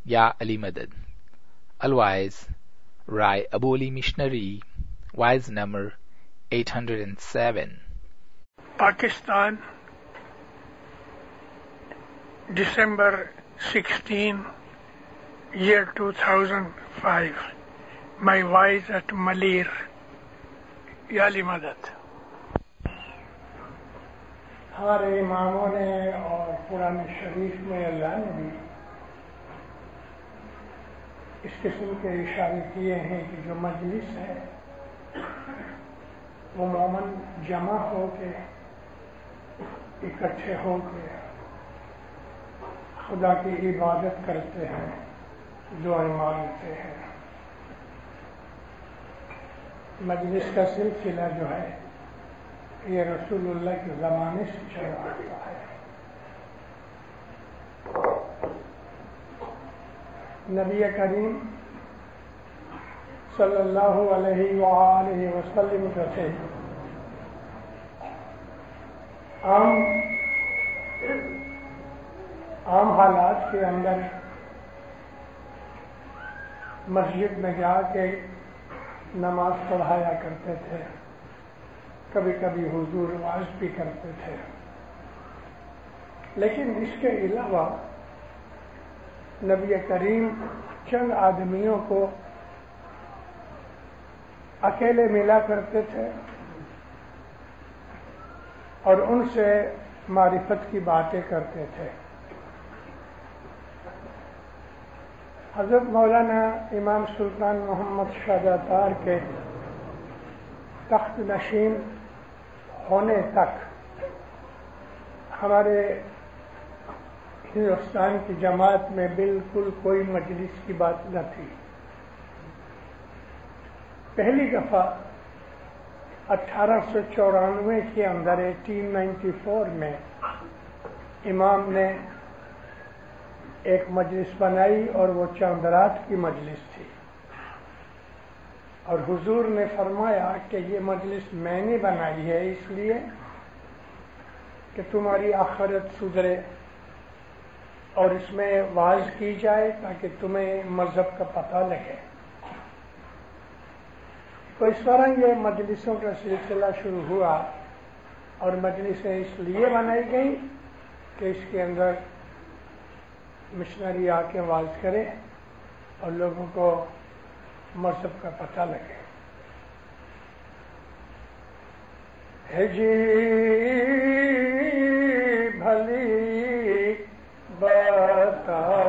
Ya Ali Madad. Otherwise, Rai Aboli Missionary, wise number 807. Pakistan, December 16, year 2005. My wise at Malir, Ya Ali Madad. ہمارے اماموں نے اور قرآن شریف میں اللہ نے بھی اس قسم کے اشارے کیے ہیں کہ جو مجلس ہے وہ مومن جمع ہو کے اکٹھے ہو کے خدا کی عبادت کرتے ہیں، دعائیں مانگتے ہیں۔ مجلس کا سلسلہ جو ہے یہ رسول اللہ کے زمانے سے چلا آتا ہے۔ نبی کریم صلی اللہ علیہ وآلہ وسلم جو تھے عام حالات کے اندر مسجد میں جا کے نماز پڑھایا کرتے تھے، کبھی کبھی حضور واعظ بھی کرتے تھے، لیکن اس کے علاوہ نبی کریم چند آدمیوں کو اکیلے ملا کرتے تھے اور ان سے معرفت کی باتیں کرتے تھے۔ حضرت مولانا امام سلطان محمد شاہداتار کے تخت نشین ہونے تک ہمارے ہندوستان کی جماعت میں بالکل کوئی مجلس کی بات نہ تھی۔ پہلی دفعہ 1894 کے اندر 1894 میں امام نے ایک مجلس بنائی اور وہ چند رات کی مجلس تھی، اور حضور نے فرمایا کہ یہ مجلس میں نے بنائی ہے اس لیے کہ تمہاری آخرت سدھرے اور اس میں واعظ کی جائے تاکہ تمہیں مذہب کا پتہ لگے۔ تو اس طرح یہ مجلسوں کا سلسلہ شروع ہوا، اور مجلسیں اس لیے بنائی گئی کہ اس کے اندر مشنری آ کے واعظ کرے اور لوگوں کو مذہب کا پتہ لگے۔ ہے جی بھلی بتاؤ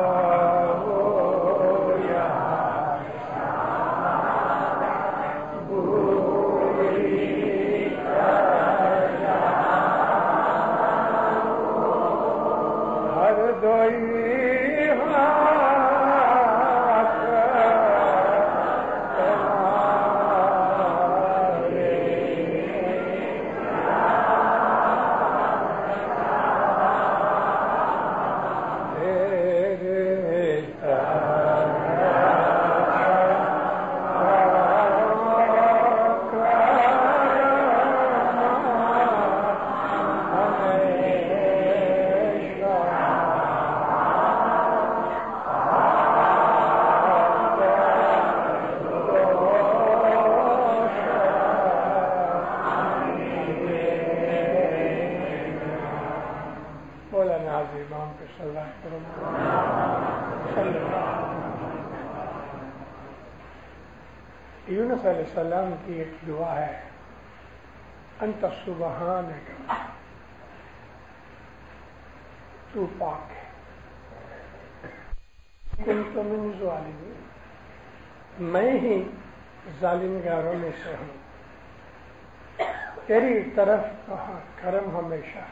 یونس علیہ السلام کی ایک دعا ہے، انت سبحانک، تو پاک ہے، کنت من ظالمین، میں ہی ظالم گاروں میں سے ہوں، تیری طرف کہاں کرم ہمیشہ،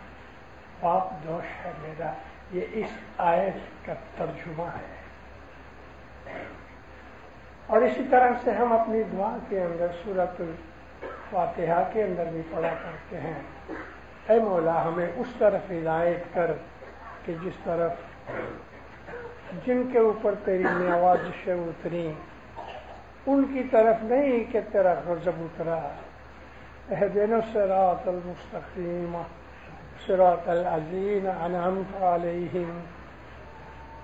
پاک دوش ہے میرا۔ یہ اس آیت کا ترجمہ ہے، اور اسی طرح سے ہم اپنی دعا کے اندر سورۃ الفاتحہ کے اندر بھی پڑھا کرتے ہیں، اے مولا ہمیں اس طرف ہدایت کر کہ جس طرف جن کے اوپر تیری نوازشیں اتری ان کی طرف نہیں کہ تیرا غضب اترا۔ اہدنا الصراط المستقیم صراط الذین انعمت علیہم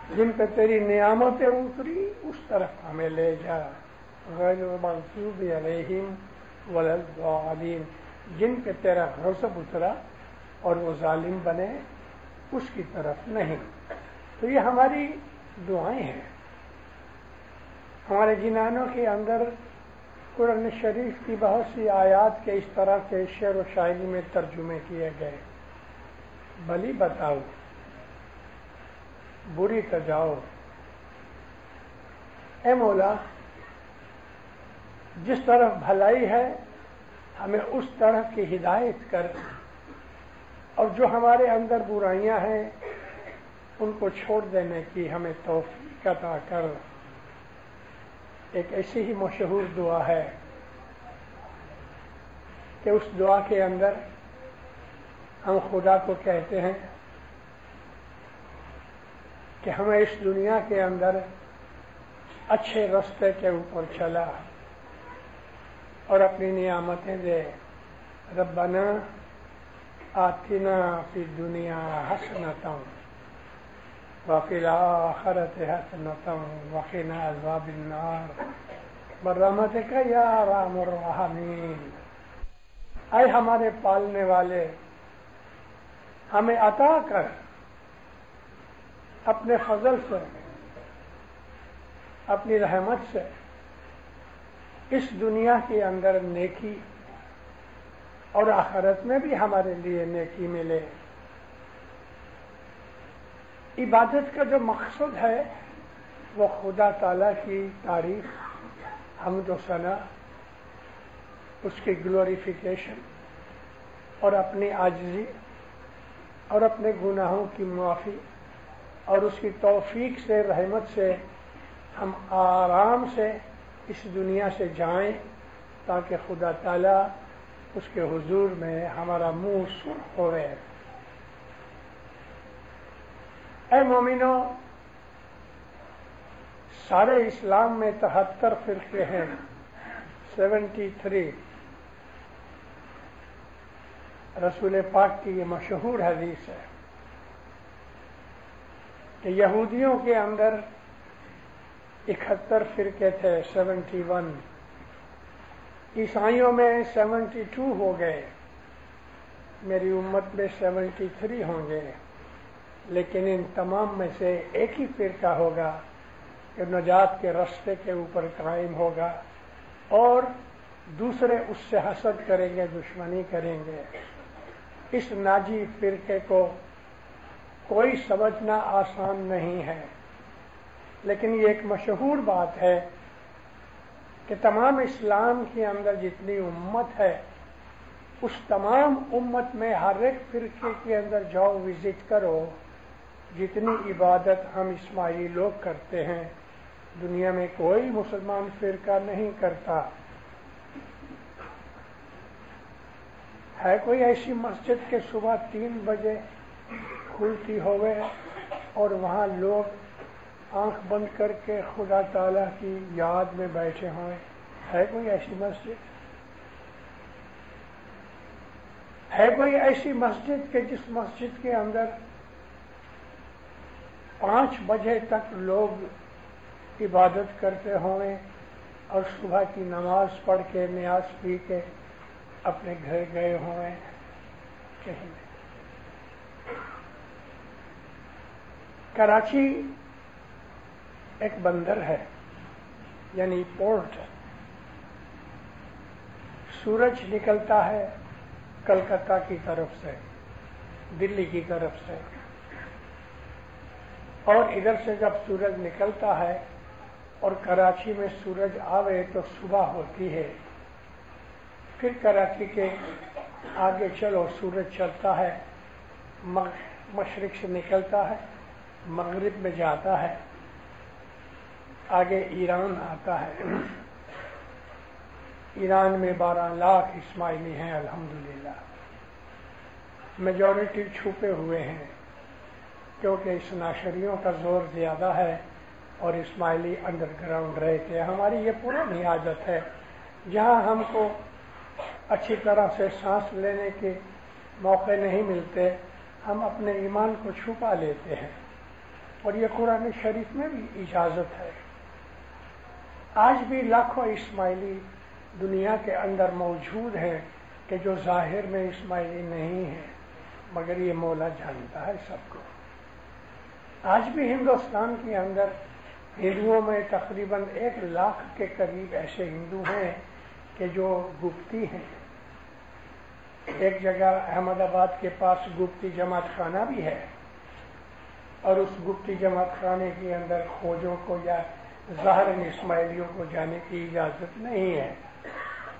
جن پہ تیری نعمتیں اتری اس طرف ہمیں لے جا، غیر المغضوب علیہم ولا الضالین، جن پہ تیرا غضب اترا اور وہ ظالم بنے اس کی طرف نہیں۔ تو یہ ہماری دعائیں ہیں۔ ہمارے جنانوں کے اندر قرآن شریف کی بہت سی آیات کے اس طرح کے شعر و شاعری میں ترجمے کیے گئے۔ بھلی بتاؤ، بری تجاؤ، اے مولا جس طرف بھلائی ہے ہمیں اس طرف کی ہدایت کر، اور جو ہمارے اندر برائیاں ہیں ان کو چھوڑ دینے کی ہمیں توفیق عطا کر۔ ایک ایسی ہی مشہور دعا ہے کہ اس دعا کے اندر ہم خدا کو کہتے ہیں کہ ہمیں اس دنیا کے اندر اچھے راستے کے اوپر چلا اور اپنی نعمتیں دے۔ ربنا آتنا فی الدنیا حسنۃ وفی الآخرۃ حسنۃ وقنا عذاب النار برحمتک یا ارحم الراحمین۔ اے ہمارے پالنے والے، ہمیں عطا کر اپنے فضل سے، اپنی رحمت سے اس دنیا کے اندر نیکی، اور آخرت میں بھی ہمارے لیے نیکی ملے۔ عبادت کا جو مقصد ہے وہ خدا تعالی کی تعریف، حمد و ثنا، اس کی گلوریفیکیشن اور اپنی عاجزی اور اپنے گناہوں کی معافی، اور اس کی توفیق سے، رحمت سے ہم آرام سے اس دنیا سے جائیں تاکہ خدا تعالی اس کے حضور میں ہمارا منہ سرخ ہوئے۔ اے مومنو، سارے اسلام میں 73 فرقے ہیں، 73۔ رسول پاک کی یہ مشہور حدیث ہے کہ یہودیوں کے اندر 71 فرقے تھے، 71۔ عیسائیوں میں 72 ہو گئے، میری امت میں 73 ہوں گے، لیکن ان تمام میں سے ایک ہی فرقہ ہوگا کہ نجات کے راستے کے اوپر قائم ہوگا، اور دوسرے اس سے حسد کریں گے، دشمنی کریں گے۔ اس ناجی فرقے کو کوئی سمجھنا آسان نہیں ہے، لیکن یہ ایک مشہور بات ہے کہ تمام اسلام کے اندر جتنی امت ہے، اس تمام امت میں ہر ایک فرقے کے اندر جاؤ، وزٹ کرو۔ جتنی عبادت ہم اسماعیلی لوگ کرتے ہیں دنیا میں کوئی مسلمان فرقہ نہیں کرتا۔ ہے کوئی ایسی مسجد کہ صبح 3 بجے کھلتی ہوئے اور وہاں لوگ آنکھ بند کر کے خدا تعالی کی یاد میں بیٹھے ہوئے؟ ہے کوئی ایسی مسجد؟ ہے کوئی ایسی مسجد کہ جس مسجد کے اندر 5 بجے تک لوگ عبادت کرتے ہوئے اور صبح کی نماز پڑھ کے، نیاز پی کے اپنے گھر گئے ہوئے؟ کہیں نہیں۔ کراچی ایک بندر ہے، یعنی پورٹ ہے۔ سورج نکلتا ہے کلکتہ کی طرف سے، دلی کی طرف سے، اور ادھر سے جب سورج نکلتا ہے اور کراچی میں سورج آوے تو صبح ہوتی ہے۔ پھر کراچی کے آگے چلو، سورج چلتا ہے، مشرق سے نکلتا ہے، مغرب میں جاتا ہے، آگے ایران آتا ہے۔ ایران میں 12 لاکھ اسماعیلی ہیں الحمدللہ، میجورٹی چھپے ہوئے ہیں کیونکہ اس ناشریوں کا زور زیادہ ہے اور اسماعیلی انڈر گراؤنڈ رہتے ہیں۔ ہماری یہ پرانی عادت ہے، جہاں ہم کو اچھی طرح سے سانس لینے کے موقع نہیں ملتے، ہم اپنے ایمان کو چھپا لیتے ہیں۔ اور یہ قرآن شریف میں بھی اجازت ہے. آج بھی لاکھوں اسماعیلی دنیا کے اندر موجود ہیں کہ جو ظاہر میں اسماعیلی نہیں ہیں، مگر یہ مولا جانتا ہے سب کو. آج بھی ہندوستان کے اندر ہندوؤں میں تقریباً 1 لاکھ کے قریب ایسے ہندو ہیں کہ جو گپتی ہیں. ایک جگہ احمد آباد کے پاس گپتی جماعت خانہ بھی ہے، اور اس گپتی جماعت خانے کے اندر کھوجوں کو یا ظاہر اسماعیلیوں کو جانے کی اجازت نہیں ہے،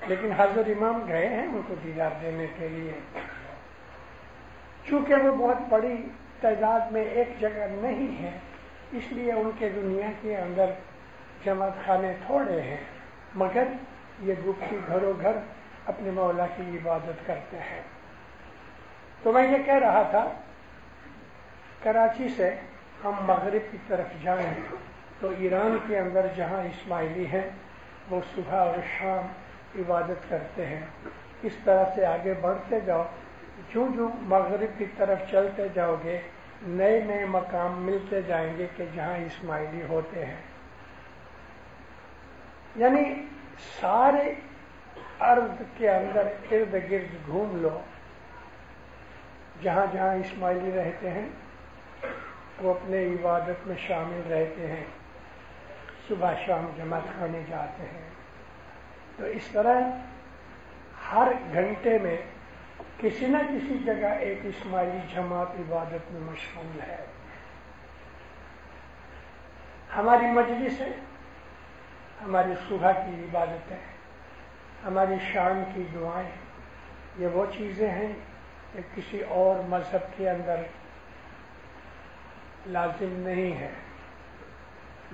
لیکن حضرت امام گئے ہیں ان کو دیدار دینے کے لیے. چونکہ وہ بہت بڑی تعداد میں ایک جگہ نہیں ہے، اس لیے ان کے دنیا کے اندر جماعت خانے تھوڑے ہیں، مگر یہ گپتی گھروں گھر اپنے مولا کی عبادت کرتے ہیں. تو میں یہ کہہ رہا تھا، کراچی سے ہم مغرب کی طرف جائیں تو ایران کے اندر جہاں اسماعیلی ہیں وہ صبح اور شام عبادت کرتے ہیں. اس طرح سے آگے بڑھتے جاؤ، جو مغرب کی طرف چلتے جاؤ گے نئے نئے مقام ملتے جائیں گے کہ جہاں اسماعیلی ہوتے ہیں. یعنی سارے ارض کے اندر ارد گرد گھوم لو، جہاں جہاں اسماعیلی رہتے ہیں وہ اپنے عبادت میں شامل رہتے ہیں، صبح شام جماعت خانے جاتے ہیں. تو اس طرح ہر گھنٹے میں کسی نہ کسی جگہ ایک اسماعیلی جماعت عبادت میں مشغول ہے. ہماری مجلسیں، ہماری صبح کی عبادتیں، ہماری شام کی دعائیں، یہ وہ چیزیں ہیں کہ کسی اور مذہب کے اندر لازم نہیں ہے.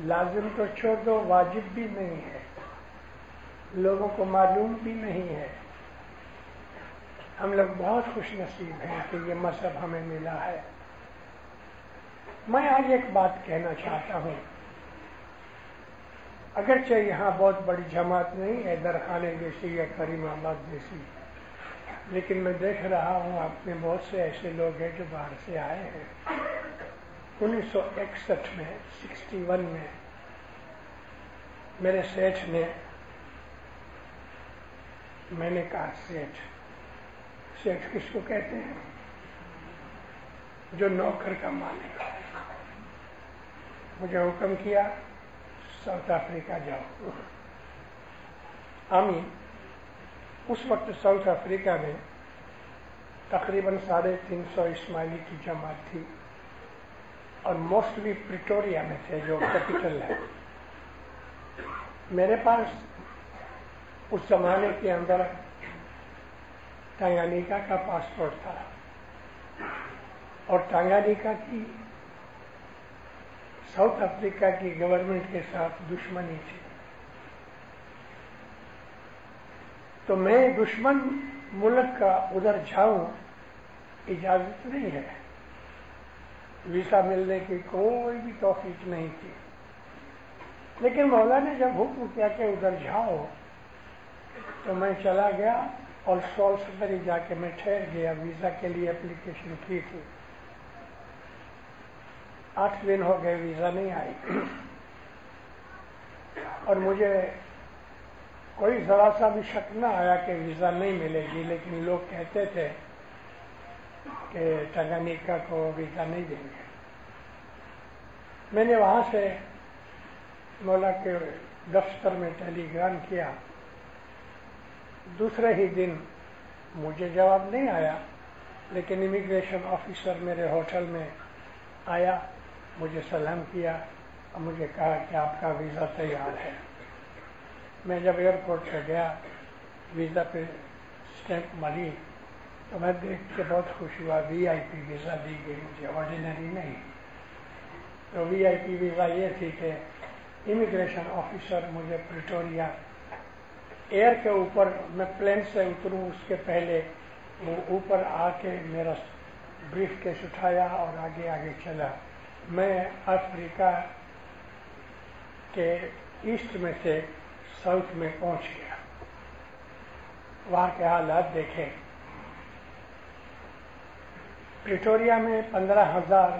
لازم تو چھوڑ دو، واجب بھی نہیں ہے، لوگوں کو معلوم بھی نہیں ہے. ہم لوگ بہت خوش نصیب ہیں کہ یہ مذہب ہمیں ملا ہے. میں آج ایک بات کہنا چاہتا ہوں، اگرچہ یہاں بہت بڑی جماعت نہیں ہے درخانے جیسی یا کریم آباد جیسی، لیکن میں دیکھ رہا ہوں آپ میں بہت سے ایسے لوگ ہیں جو باہر سے آئے ہیں. 1961 میں 61 میں میرے سیٹھ نے، میں نے کہا سیٹھ کس کو کہتے ہیں؟ جو نوکر کا مالک. مجھے حکم کیا ساؤتھ افریقہ جاؤ. آمین. اس وقت ساؤتھ افریقہ میں تقریباً 350 اسماعیلی کی جماعت تھی، اور موسٹلی پریٹوریا میں تھے جو کیپٹل ہے. میرے پاس اس زمانے کے اندر ٹنگانیکا کا پاسپورٹ تھا، اور ٹنگانیکا کی ساؤتھ افریقہ کی گورنمنٹ کے ساتھ دشمنی تھی. تو میں دشمن ملک کا ادھر جاؤں اجازت نہیں ہے، ویزا ملنے کی کوئی بھی توفیق نہیں تھی. لیکن مولا نے جب حکم کیا کہ ادھر جاؤ تو میں چلا گیا، اور سالسبری جا کے میں ٹھہر گیا. ویزا کے لیے اپلیکیشن کی تھی، 8 دن ہو گئے ویزا نہیں آئی. اور مجھے کوئی ذرا سا بھی شک نہ آیا کہ ویزا نہیں ملے گی، لیکن لوگ کہتے تھے کہ ٹنگانیکا کو ویزا نہیں دیں گے. میں نے وہاں سے مولا کے دفتر میں ٹیلی گرام کیا. دوسرے ہی دن مجھے جواب نہیں آیا، لیکن امیگریشن آفیسر میرے ہوٹل میں آیا، مجھے سلام کیا اور مجھے کہا کہ آپ کا ویزا تیار ہے. میں جب ایئرپورٹ پہ گیا، ویزا پہ اسٹیمپ ماری تو میں دیکھ کے بہت خوش ہوا. VIP ویزا دی گئی مجھے، آرڈینری نہیں. تو VIP ویزا یہ تھی کہ امیگریشن آفیسر مجھے پریٹوریا ایئر کے اوپر، میں پلین سے اتروں اس کے پہلے وہ اوپر آ کے میرا بریف کیس اٹھایا اور آگے آگے چلا. میں افریقہ کے ایسٹ میں سے ساؤتھ میں پہنچ گیا. وہاں کے حالات دیکھیں. پریٹوریا میں 15,000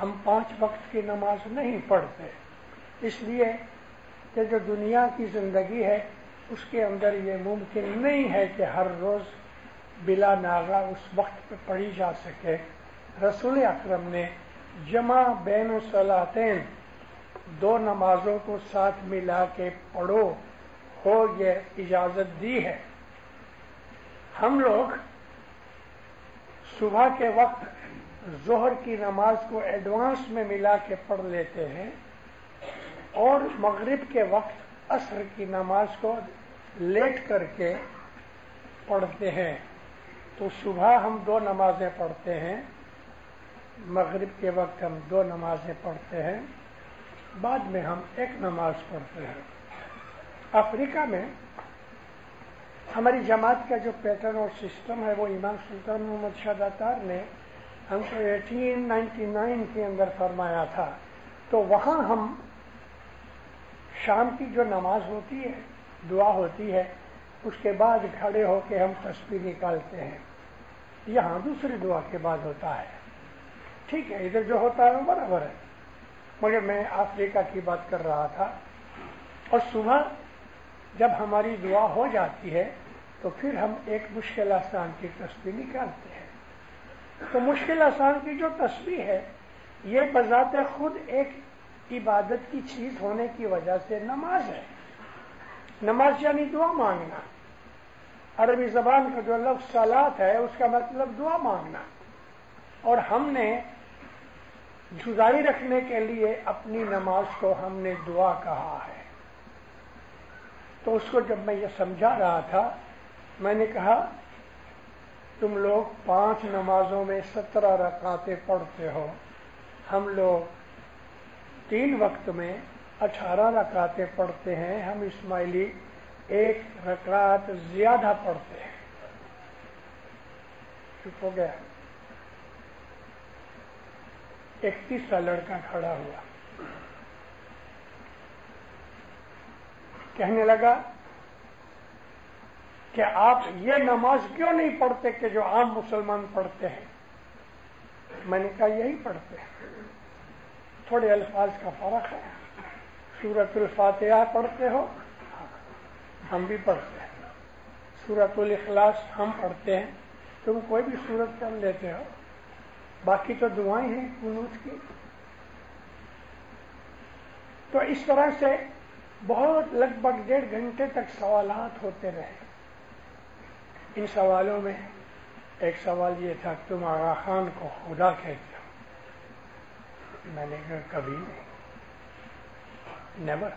ہم 5 وقت کی نماز نہیں پڑھتے، اس لیے کہ جو دنیا کی زندگی ہے اس کے اندر یہ ممکن نہیں ہے کہ ہر روز بلا ناغہ اس وقت پہ پڑھی جا سکے۔ رسول اکرم نے جمع بین الصلاتین 2 نمازوں کو ساتھ ملا کے پڑھو ہو یہ اجازت دی ہے۔ ہم لوگ صبح کے وقت ظہر کی نماز کو ایڈوانس میں ملا کے پڑھ لیتے ہیں اور مغرب کے وقت عصر کی نماز کو لیٹ کر کے پڑھتے ہیں۔ تو صبح ہم 2 نمازیں پڑھتے ہیں، مغرب کے وقت ہم 2 نمازیں پڑھتے ہیں، بعد میں ہم 1 نماز پڑھتے ہیں۔ افریقہ میں ہماری جماعت کا جو پیٹرن اور سسٹم ہے وہ امام سلطان محمد شاہ اتار نے ہم کو 1899 کے اندر فرمایا تھا۔ تو وہاں ہم شام کی جو نماز ہوتی ہے، دعا ہوتی ہے، اس کے بعد کھڑے ہو کے ہم تسبیح نکالتے ہیں۔ یہاں دوسری دعا کے بعد ہوتا ہے، ٹھیک ہے، ادھر جو ہوتا ہے وہ برابر ہے، مگر میں افریقہ کی بات کر رہا تھا۔ اور صبح جب ہماری دعا ہو جاتی ہے تو پھر ہم ایک مشکل آسان کی تسبیح نکالتے ہیں۔ تو مشکل آسان کی جو تسبیح ہے یہ بذات خود ایک عبادت کی چیز ہونے کی وجہ سے نماز ہے۔ نماز یعنی دعا مانگنا، عربی زبان کا جو لفظ صلات ہے اس کا مطلب دعا مانگنا، اور ہم نے جدائی رکھنے کے لیے اپنی نماز کو ہم نے دعا کہا ہے۔ تو اس کو جب میں یہ سمجھا رہا تھا میں نے کہا تم لوگ 5 نمازوں میں 17 رکعتیں پڑھتے ہو، ہم لوگ 3 وقت میں 18 رکعتیں پڑھتے ہیں، ہم اسماعیلی 1 رکعت زیادہ پڑھتے ہیں۔ چپ ہو گیا۔ ایک تیسرا لڑکا کھڑا ہوا، کہنے لگا کہ آپ یہ نماز کیوں نہیں پڑھتے کہ جو عام مسلمان پڑھتے ہیں؟ میں نے کہا یہی پڑھتے ہیں، تھوڑے الفاظ کا فرق ہے۔ سورۃ الفاتحہ پڑھتے ہو؟ ہم بھی پڑھتے ہیں۔ سورۃ الاخلاص ہم پڑھتے ہیں، تم کوئی بھی سورت پڑھ لیتے ہو، باقی تو دعائیں ہیں قنوت کی۔ تو اس طرح سے بہت لگ بھگ 1.5 گھنٹے تک سوالات ہوتے رہے۔ ان سوالوں میں ایک سوال یہ تھا تم آغا خان کو خدا کہتے ہو؟ میں نے کہا کبھی نہیں، نیور،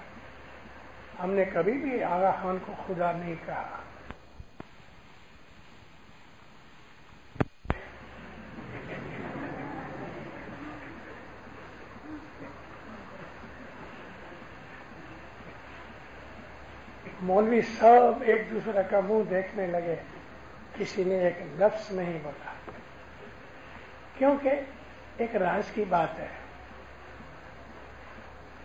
ہم نے کبھی بھی آغا خان کو خدا نہیں کہا۔ مولوی سب ایک دوسرے کا منہ دیکھنے لگے، کسی نے ایک لفظ نہیں بولا، کیونکہ ایک راز کی بات ہے۔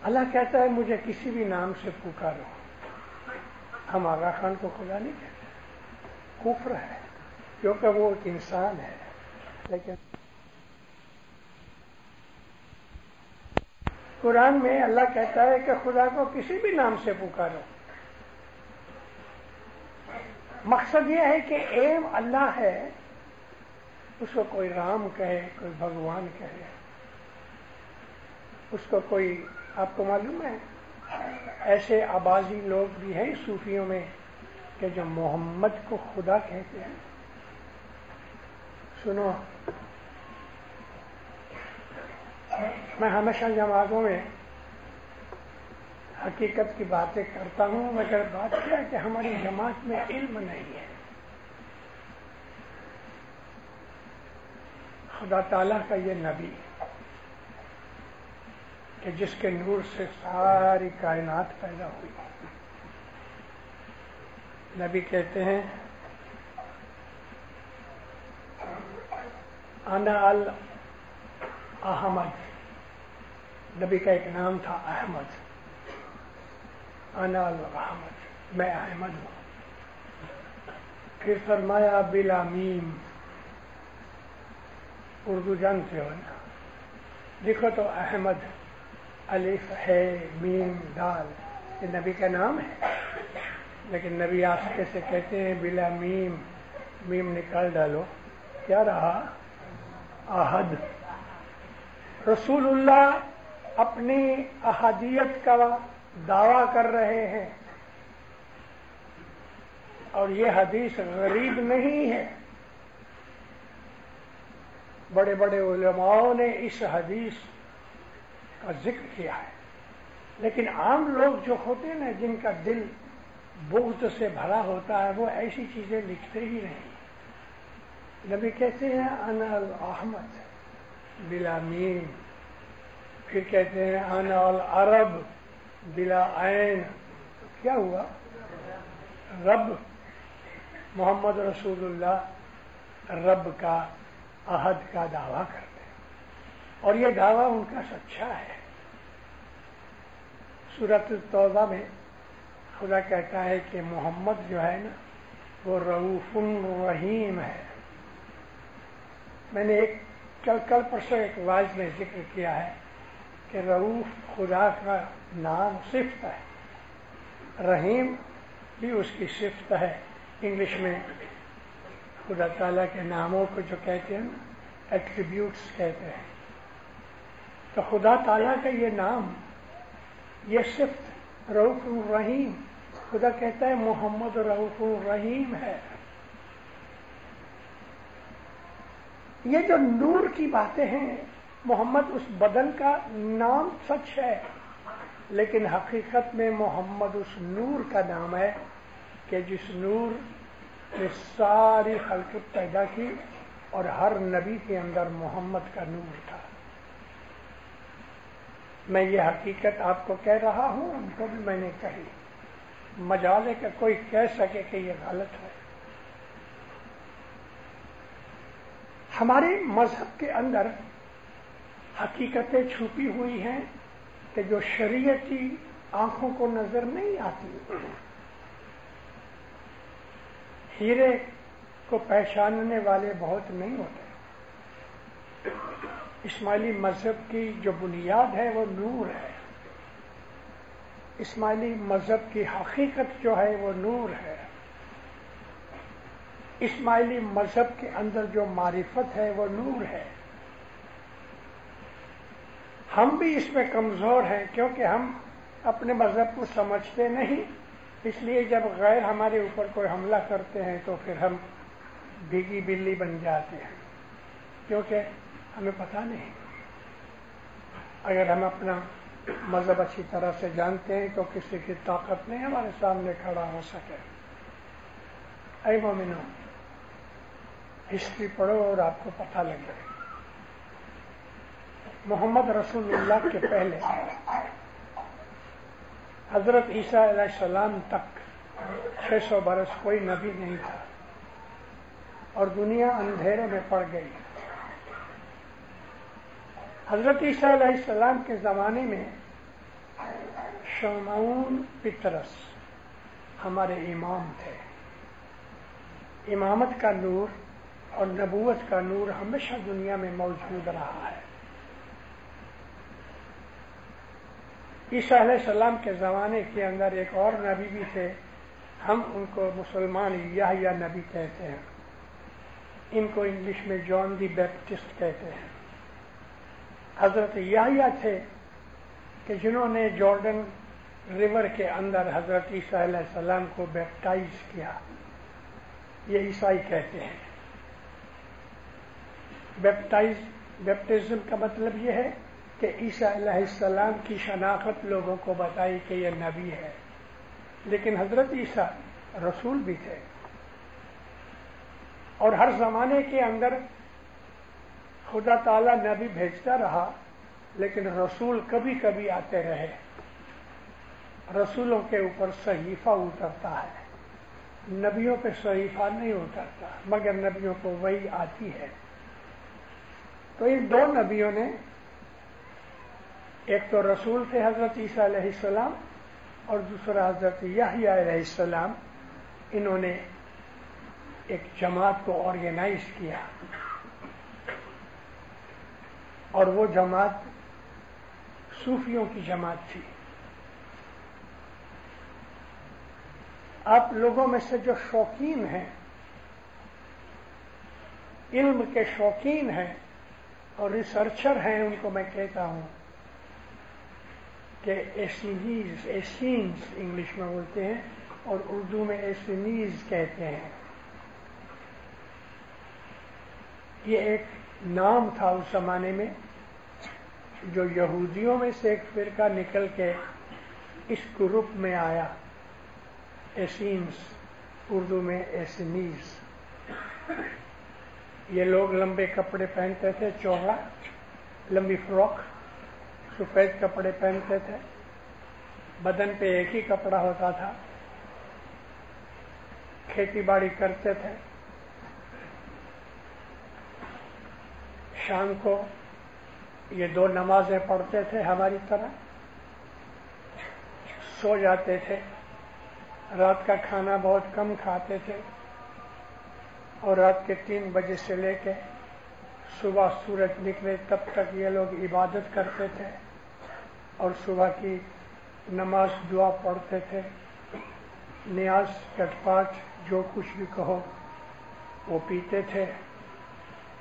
اللہ کہتا ہے مجھے کسی بھی نام سے پکارو، ہم آغا خان کو خدا نہیں کہتے، کفر ہے، کیونکہ وہ ایک انسان ہے۔ لیکن قرآن میں اللہ کہتا ہے کہ خدا کو کسی بھی نام سے پکارو۔ مقصد یہ ہے کہ ایم اللہ ہے، اس کو کوئی رام کہے، کوئی بھگوان کہے، اس کو کوئی، آپ کو معلوم ہے ایسے آبازی لوگ بھی ہیں صوفیوں میں کہ جو محمد کو خدا کہتے ہیں۔ سنو، میں ہمیشہ جماعتوں میں حقیقت کی باتیں کرتا ہوں، مگر بات کیا ہے کہ ہماری جماعت میں علم نہیں ہے۔ خدا تعالیٰ کا یہ نبی کہ جس کے نور سے ساری کائنات پیدا ہوئی، نبی کہتے ہیں انا احمد، نبی کا ایک نام تھا احمد، انا احمد، میں احمد ہوں۔ پھر فرمایا بلا میم، اردو جانتے ہو نا، دیکھو تو احمد الف ہے میم دال یہ نبی کا نام ہے، لیکن نبی آسکے سے کہتے ہیں بلا میم، میم نکال ڈالو، کیا رہا؟ احد۔ رسول اللہ اپنی احدیت کا دعویٰ کر رہے ہیں، اور یہ حدیث غریب نہیں ہے، بڑے بڑے علماء نے اس حدیث کا ذکر کیا ہے، لیکن عام لوگ جو ہوتے ہیں نا، جن کا دل بغض سے بھرا ہوتا ہے، وہ ایسی چیزیں لکھتے ہی نہیں۔ نبی کہتے ہیں انا الاحمد بلا میم، پھر کہتے ہیں انا العرب بلا عین، کیا ہوا؟ رب محمد رسول اللہ رب کا عہد کا دعویٰ کرتے ہیں، اور یہ دعویٰ ان کا سچا ہے۔ سورۃ التوبہ میں خدا کہتا ہے کہ محمد جو ہے نا وہ رؤوف رحیم ہے۔ میں نے کل پرسوں ایک واعظ میں ذکر کیا ہے کہ رؤوف خدا کا نام صفت ہے، رحیم بھی اس کی صفت ہے۔ انگلش میں خدا تعالیٰ کے ناموں کو جو کہتے ہیں ایٹریبیوٹس کہتے ہیں، تو خدا تعالیٰ کا یہ نام، یہ صفت رؤوف الرحیم، خدا کہتا ہے محمد رؤوف الرحیم ہے۔ یہ جو نور کی باتیں ہیں، محمد اس بدن کا نام سچ ہے، لیکن حقیقت میں محمد اس نور کا نام ہے کہ جس نور نے ساری خلقت پیدا کی، اور ہر نبی کے اندر محمد کا نور تھا۔ میں یہ حقیقت آپ کو کہہ رہا ہوں، ان کو بھی میں نے کہی، مجال ہے کہ کوئی کہہ سکے کہ یہ غلط ہے۔ ہمارے مذہب کے اندر حقیقتیں چھپی ہوئی ہیں کہ جو شریعتی آنکھوں کو نظر نہیں آتی۔ ہیرے کو پہچاننے والے بہت نہیں ہوتے۔ اسماعیلی مذہب کی جو بنیاد ہے وہ نور ہے، اسماعیلی مذہب کی حقیقت جو ہے وہ نور ہے، اسماعیلی مذہب کے اندر جو معرفت ہے وہ نور ہے۔ ہم بھی اس میں کمزور ہیں کیونکہ ہم اپنے مذہب کو سمجھتے نہیں، اس لیے جب غیر ہمارے اوپر کوئی حملہ کرتے ہیں تو پھر ہم بھیگی بلی بن جاتے ہیں، کیونکہ ہمیں پتہ نہیں۔ اگر ہم اپنا مذہب اچھی طرح سے جانتے ہیں تو کسی کی طاقت نہیں ہمارے سامنے کھڑا ہو سکے۔ اے مومنو، ہسٹری پڑھو اور آپ کو پتہ لگے۔ محمد رسول اللہ کے پہلے حضرت عیسیٰ علیہ السلام تک 600 برس کوئی نبی نہیں تھا، اور دنیا اندھیرے میں پڑ گئی۔ حضرت عیسیٰ علیہ السلام کے زمانے میں شمعون پطرس ہمارے امام تھے۔ امامت کا نور اور نبوت کا نور ہمیشہ دنیا میں موجود رہا ہے۔ عیسیٰ علیہ السلام کے زمانے کے اندر ایک اور نبی بھی تھے، ہم ان کو مسلمان یحییٰ نبی کہتے ہیں، ان کو انگلش میں جان دی بیپٹسٹ کہتے ہیں۔ حضرت یحییٰ تھے کہ جنہوں نے جارڈن ریور کے اندر حضرت عیسیٰ علیہ السلام کو بیپٹائز کیا، یہ عیسائی کہتے ہیں۔ بیپٹزم کا مطلب یہ ہے کہ عیسیٰ علیہ السلام کی شناخت لوگوں کو بتائی کہ یہ نبی ہے، لیکن حضرت عیسیٰ رسول بھی تھے، اور ہر زمانے کے اندر خدا تعالیٰ نبی بھیجتا رہا، لیکن رسول کبھی کبھی آتے رہے۔ رسولوں کے اوپر صحیفہ اترتا ہے، نبیوں پہ صحیفہ نہیں اترتا، مگر نبیوں کو وحی آتی ہے۔ تو ان دو نبیوں نے، ایک تو رسول تھے حضرت عیسیٰ علیہ السلام، اور دوسرا حضرت یحییٰ علیہ السلام، انہوں نے ایک جماعت کو آرگنائز کیا۔ اور وہ جماعت صوفیوں کی جماعت تھی. آپ لوگوں میں سے جو شوقین ہیں، علم کے شوقین ہیں اور ریسرچر ہیں، ان کو میں کہتا ہوں کہ ایسینز انگلش میں بولتے ہیں اور اردو میں ایسینیز کہتے ہیں. یہ ایک نام تھا اس زمانے میں جو یہودیوں میں سے ایک فرقہ نکل کے اس گروپ میں آیا. ایسینز، اردو میں ایسینیز. یہ لوگ لمبے کپڑے پہنتے تھے، چوڑا لمبی فراک، سفید کپڑے پہنتے تھے، بدن پہ ایک ہی کپڑا ہوتا تھا، کھیتی باڑی کرتے تھے. شام کو یہ 2 نمازیں پڑھتے تھے ہماری طرح، سو جاتے تھے. رات کا کھانا بہت کم کھاتے تھے اور رات کے 3 بجے سے لے کے صبح سورج نکلے تب تک یہ لوگ عبادت کرتے تھے اور صبح کی نماز دعا پڑھتے تھے. نیاز کٹ پاٹ جو کچھ بھی کہو وہ پیتے تھے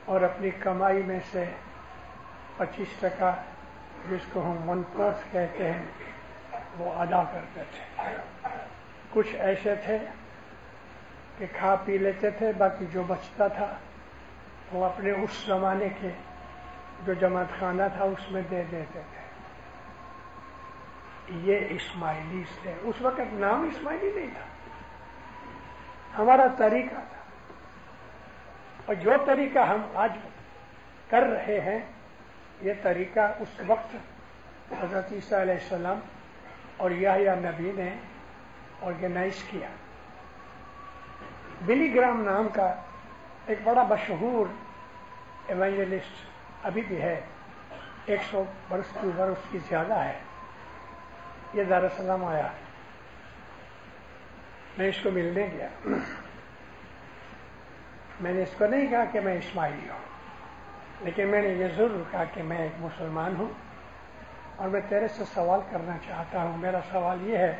اور اپنی کمائی میں سے 25%، جس کو ہم 1/4 کہتے ہیں، وہ ادا کرتے تھے. کچھ ایسے تھے کہ کھا پی لیتے تھے، باقی جو بچتا تھا وہ اپنے اس زمانے کے جو جماعت خانہ تھا اس میں دے دیتے تھے. یہ اسماعیلیز تھے. اس وقت نام اسماعیلی نہیں تھا، ہمارا طریقہ تھا. اور جو طریقہ ہم آج کر رہے ہیں، یہ طریقہ اس وقت حضرت عیسیٰ علیہ السلام اور یحییٰ نبی نے آرگنائز کیا. بلی گرام نام کا ایک بڑا مشہور ایونجلسٹ ابھی بھی ہے، 100 برس کی عمر اس کی زیادہ ہے. یہ دار السلام آیا، میں اس کو ملنے گیا. میں نے اس کو نہیں کہا کہ میں اسماعیلی ہوں، لیکن میں نے یہ ضرور کہا کہ میں ایک مسلمان ہوں اور میں تیرے سے سوال کرنا چاہتا ہوں. میرا سوال یہ ہے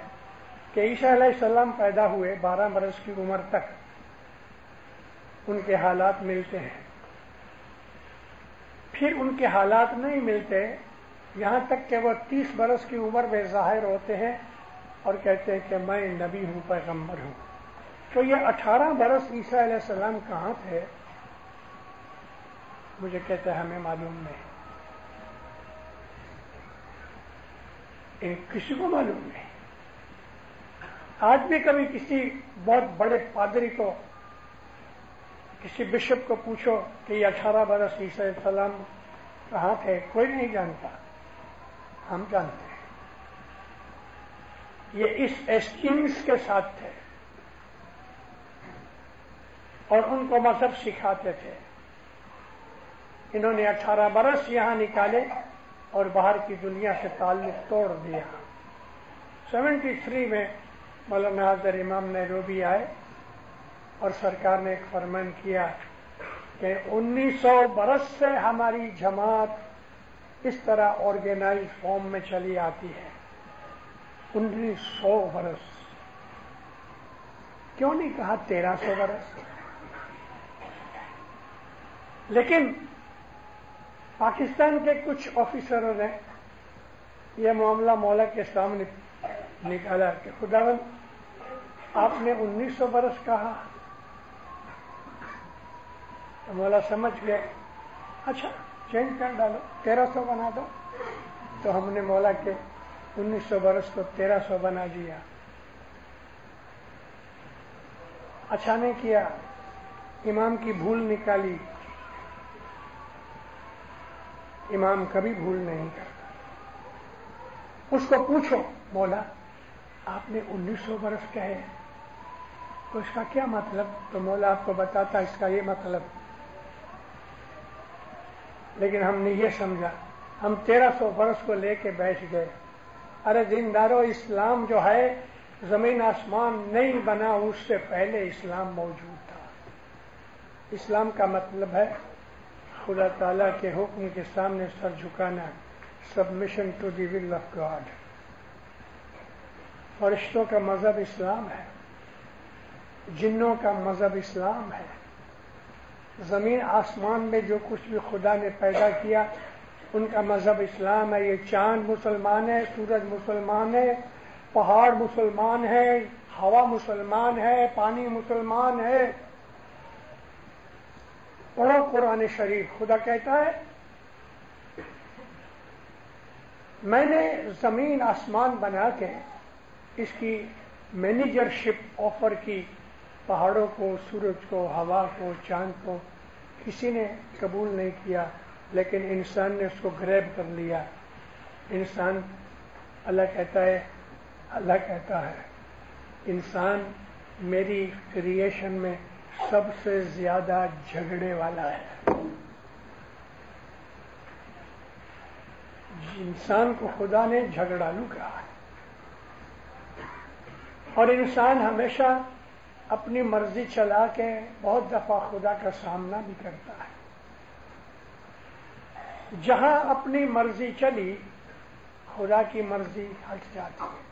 کہ عیسیٰ علیہ السلام پیدا ہوئے 12 برس کی عمر تک ان کے حالات ملتے ہیں، پھر ان کے حالات نہیں ملتے یہاں تک کہ وہ 30 برس کی عمر میں ظاہر ہوتے ہیں اور کہتے ہیں کہ میں نبی ہوں، پیغمبر ہوں. تو یہ 18 برس عیسیٰ علیہ السلام کہاں تھے؟ مجھے کہتے ہیں ہمیں معلوم نہیں. کسی کو معلوم نہیں. آج بھی کبھی کسی بہت بڑے پادری کو، کسی بشپ کو پوچھو کہ یہ 18 برس عیسیٰ علیہ السلام کہاں تھے، کوئی نہیں جانتا. ہم جانتے ہیں. یہ اس ایسکینز کے ساتھ تھے اور ان کو مذہب سکھاتے تھے. انہوں نے 18 برس یہاں نکالے اور باہر کی دنیا سے تعلق توڑ دیا. 73 میں مولانا حضرت امام نیروبی آئے اور سرکار نے ایک فرمان کیا کہ 1900 برس سے ہماری جماعت اس طرح آرگنائز فارم میں چلی آتی ہے. 1900 برس، کیوں نہیں کہا 1300 برس؟ لیکن پاکستان کے کچھ آفیسروں نے یہ معاملہ مولا کے سامنے نکالا کہ خداوند آپ نے 1900 برس کہا. تو مولا سمجھ گئے، اچھا چینج کر ڈالو، 1300 بنا دو. تو ہم نے مولا کے 1900 برس کو 1300 بنا دیا. اچھا نہیں کیا، امام کی بھول نکالی. امام کبھی بھول نہیں کرتا. اس کو پوچھو مولا آپ نے 1900 برس کہے تو اس کا کیا مطلب؟ تو مولا آپ کو بتاتا اس کا یہ مطلب. لیکن ہم نے یہ سمجھا، ہم 1300 برس کو لے کے بیٹھ گئے. ارے دیندارو، اسلام جو ہے زمین آسمان نہیں بنا اس سے پہلے اسلام موجود تھا. اسلام کا مطلب ہے خدا تعالیٰ کے حکم کے سامنے سر جھکانا، submission to the will of God. فرشتوں کا مذہب اسلام ہے، جنوں کا مذہب اسلام ہے، زمین آسمان میں جو کچھ بھی خدا نے پیدا کیا ان کا مذہب اسلام ہے۔ یہ چاند مسلمان ہے، سورج مسلمان ہے، پہاڑ مسلمان ہے، ہوا مسلمان ہے، پانی مسلمان ہے۔ پڑھو قرآن شریف، خدا کہتا ہے میں نے زمین آسمان بنا کے اس کی مینیجرشپ آفر کی، پہاڑوں کو، سورج کو، ہوا کو، چاند کو، کسی نے قبول نہیں کیا، لیکن انسان نے اس کو گریب کر لیا۔ انسان، اللہ کہتا ہے انسان میری کریشن میں سب سے زیادہ جھگڑے والا ہے۔ انسان کو خدا نے جھگڑالو کہا ہے، اور انسان ہمیشہ اپنی مرضی چلا کے بہت دفعہ خدا کا سامنا بھی کرتا ہے۔ جہاں اپنی مرضی چلی خدا کی مرضی ہٹ جاتی ہے۔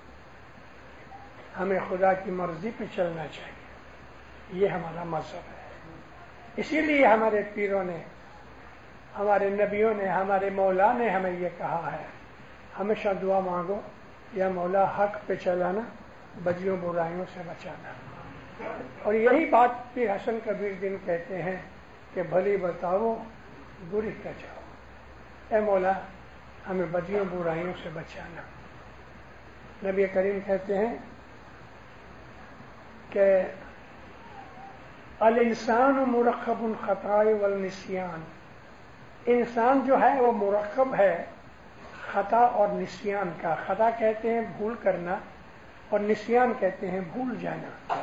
ہمیں خدا کی مرضی پہ چلنا چاہیے، یہ ہمارا مذہب ہے۔ اسی لیے ہمارے پیروں نے، ہمارے نبیوں نے، ہمارے مولا نے ہمیں یہ کہا ہے، ہمیشہ دعا مانگو، یا مولا حق پہ چلانا، بدیوں برائیوں سے بچانا۔ اور یہی بات پیر حسن کبیر دین کہتے ہیں کہ بھلی بتاؤ بری کا جاؤ، اے مولا ہمیں بدیوں برائیوں سے بچانا۔ نبی کریم کہتے ہیں کہ الانسان مرکب الخطاء والنسیان، انسان جو ہے وہ مرکب ہے خطا اور نسیان کا۔ خطا کہتے ہیں بھول کرنا، اور نسیان کہتے ہیں بھول جانا۔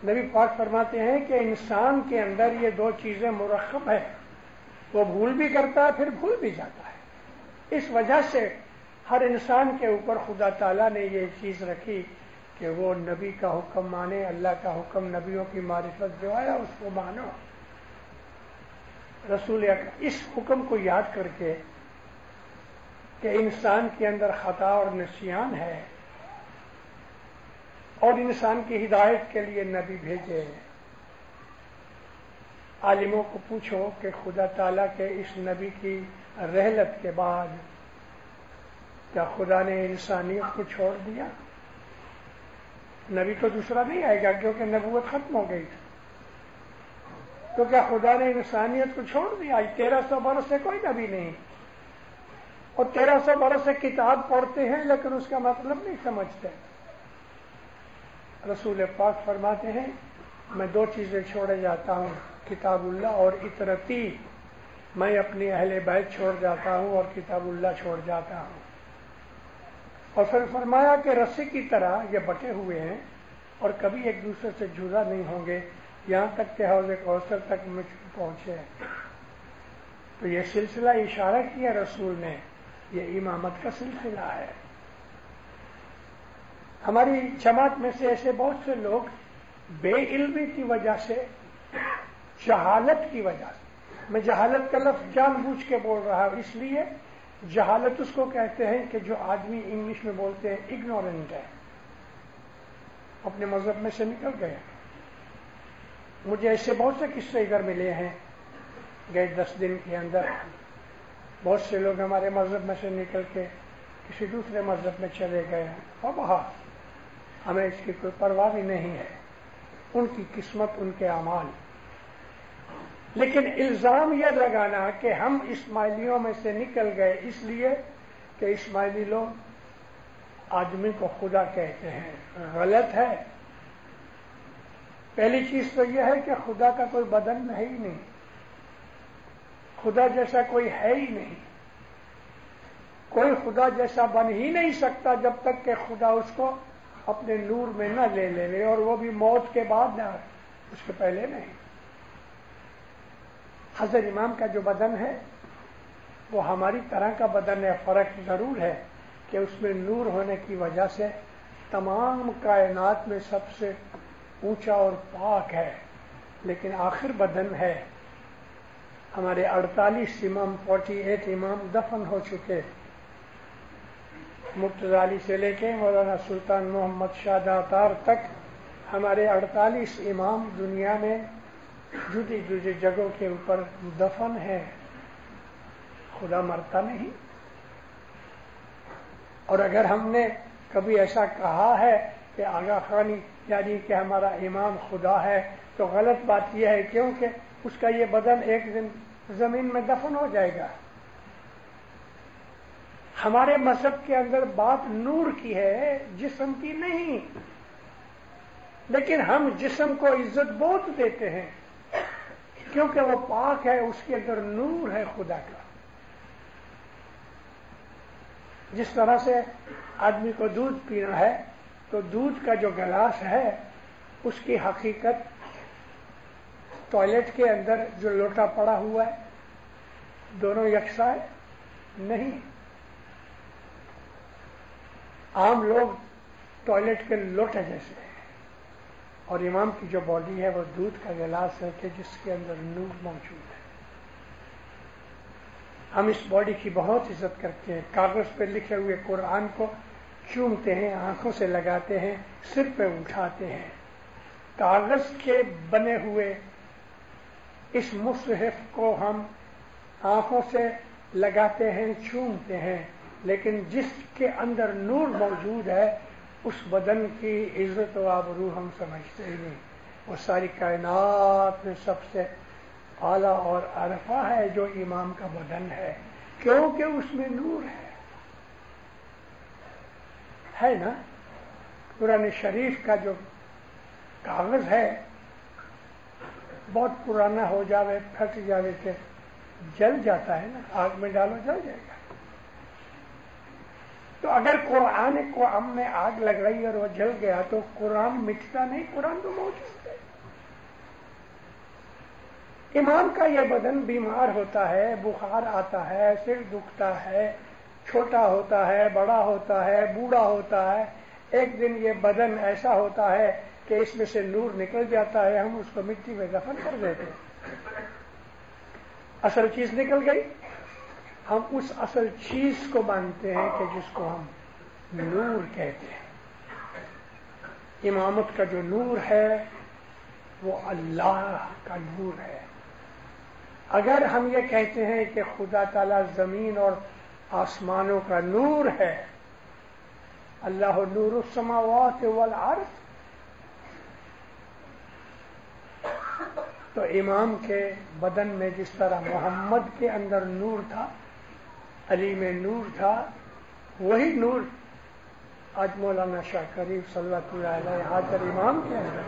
نبی پاک فرماتے ہیں کہ انسان کے اندر یہ دو چیزیں مرکب ہے، وہ بھول بھی کرتا ہے پھر بھول بھی جاتا ہے۔ اس وجہ سے ہر انسان کے اوپر خدا تعالیٰ نے یہ چیز رکھی کہ وہ نبی کا حکم مانے، اللہ کا حکم، نبیوں کی معرفت جو ہے اس کو مانو۔ رسول اکرم اس حکم کو یاد کر کے کہ انسان کے اندر خطا اور نسیان ہے، اور انسان کی ہدایت کے لیے نبی بھیجے۔ عالموں کو پوچھو کہ خدا تعالیٰ کے اس نبی کی رحلت کے بعد کیا خدا نے انسانیت کو چھوڑ دیا؟ نبی تو دوسرا نہیں آئے گا کیونکہ نبوت ختم ہو گئی تھی۔ تو کیا خدا نے انسانیت کو چھوڑ دیا؟ 1300 برس سے کوئی نبی نہیں، اور 1300 برس سے کتاب پڑھتے ہیں لیکن اس کا مطلب نہیں سمجھتے۔ رسول پاک فرماتے ہیں میں دو چیزیں چھوڑے جاتا ہوں، کتاب اللہ اور اطرتی، میں اپنی اہل بیت چھوڑ جاتا ہوں اور کتاب اللہ چھوڑ جاتا ہوں۔ اور پھر فرمایا کہ رسی کی طرح یہ بٹے ہوئے ہیں اور کبھی ایک دوسرے سے جدا نہیں ہوں گے، یہاں تک کہ حوض کوثر تک مجھ پہنچے۔ تو یہ سلسلہ اشارہ کیا رسول نے، یہ امامت کا سلسلہ ہے۔ ہماری جماعت میں سے ایسے بہت سے لوگ بے علمی کی وجہ سے، جہالت کی وجہ سے، میں جہالت کا لفظ جان بوجھ کے بول رہا ہوں، اس لیے جہالت اس کو کہتے ہیں کہ جو آدمی انگلش میں بولتے ہیں اگنورنٹ ہے، اپنے مذہب میں سے نکل گئے۔ مجھے ایسے بہت سے قصے ادھر ملے ہیں گئے 10 دن کے اندر، بہت سے لوگ ہمارے مذہب میں سے نکل کے کسی دوسرے مذہب میں چلے گئے ہیں، اور وہاں ہمیں اس کی کوئی پرواہ بھی نہیں ہے، ان کی قسمت، ان کے اعمال۔ لیکن الزام یہ لگانا کہ ہم اسماعیلیوں میں سے نکل گئے اس لیے کہ اسماعیلی لوگ آدمی کو خدا کہتے ہیں، غلط ہے۔ پہلی چیز تو یہ ہے کہ خدا کا کوئی بدن ہے ہی نہیں، خدا جیسا کوئی ہے ہی نہیں، کوئی خدا جیسا بن ہی نہیں سکتا جب تک کہ خدا اس کو اپنے نور میں نہ لے لے، اور وہ بھی موت کے بعد نہ، اس کے پہلے نہیں۔ حضرت امام کا جو بدن ہے وہ ہماری طرح کا بدن ہے، فرق ضرور ہے کہ اس میں نور ہونے کی وجہ سے تمام کائنات میں سب سے اونچا اور پاک ہے، لیکن آخر بدن ہے ہمارے 48 امام 48 امام دفن ہو چکے، مرتضی علی سے لے کے مولانا سلطان محمد شاہ داتار تک ہمارے 48 امام دنیا میں جدی جدی جگہوں کے اوپر دفن ہے۔ خدا مرتا نہیں، اور اگر ہم نے کبھی ایسا کہا ہے کہ آغا خانی یعنی کہ ہمارا امام خدا ہے تو غلط بات یہ ہے، کیونکہ اس کا یہ بدن ایک دن زمین میں دفن ہو جائے گا۔ ہمارے مذہب کے اندر بات نور کی ہے، جسم کی نہیں، لیکن ہم جسم کو عزت بہت دیتے ہیں کیونکہ وہ پاک ہے، اس کے اندر نور ہے خدا کا۔ جس طرح سے آدمی کو دودھ پینا ہے تو دودھ کا جو گلاس ہے اس کی حقیقت ٹوائلٹ کے اندر جو لوٹا پڑا ہوا ہے دونوں یکساں نہیں۔ عام لوگ ٹوائلٹ کے لوٹے جیسے ہیں، اور امام کی جو باڈی ہے وہ دودھ کا گلاس ہے کہ جس کے اندر نور موجود ہے۔ ہم اس باڈی کی بہت عزت کرتے ہیں، کاغذ پہ لکھے ہوئے قرآن کو چومتے ہیں، آنکھوں سے لگاتے ہیں، سر پہ اٹھاتے ہیں۔ کاغذ کے بنے ہوئے اس مصحف کو ہم آنکھوں سے لگاتے ہیں، چومتے ہیں، لیکن جس کے اندر نور موجود ہے اس بدن کی عزت و آبرو ہم سمجھتے ہی نہیں۔ وہ ساری کائنات میں سب سے اعلیٰ اور عرفہ ہے جو امام کا بدن ہے، کیونکہ اس میں نور ہے نا۔ قرآن شریف کا جو کاغذ ہے بہت پرانا ہو جاوے، پھٹ جاوے کہ جل جاتا ہے نا، آگ میں ڈالو جل جائے گا۔ تو اگر قرآن کو ہم نے آگ لگائی اور وہ جل گیا تو قرآن مٹتا نہیں، قرآن تو موجود ہے۔ امام کا یہ بدن بیمار ہوتا ہے، بخار آتا ہے، سر دکھتا ہے، چھوٹا ہوتا ہے، بڑا ہوتا ہے، بوڑھا ہوتا ہے، ایک دن یہ بدن ایسا ہوتا ہے کہ اس میں سے نور نکل جاتا ہے، ہم اس کو مٹی میں دفن کر دیتے ہیں۔ اصل چیز نکل گئی، ہم اس اصل چیز کو مانتے ہیں کہ جس کو ہم نور کہتے ہیں۔ امامت کا جو نور ہے وہ اللہ کا نور ہے۔ اگر ہم یہ کہتے ہیں کہ خدا تعالیٰ زمین اور آسمانوں کا نور ہے، اللہ نور السماوات والارض، تو امام کے بدن میں جس طرح محمد کے اندر نور تھا، علی میں نور تھا، وہی نور آج مولانا شاہ قریب صلی اللہ علیہ حاضر امام کے اندر۔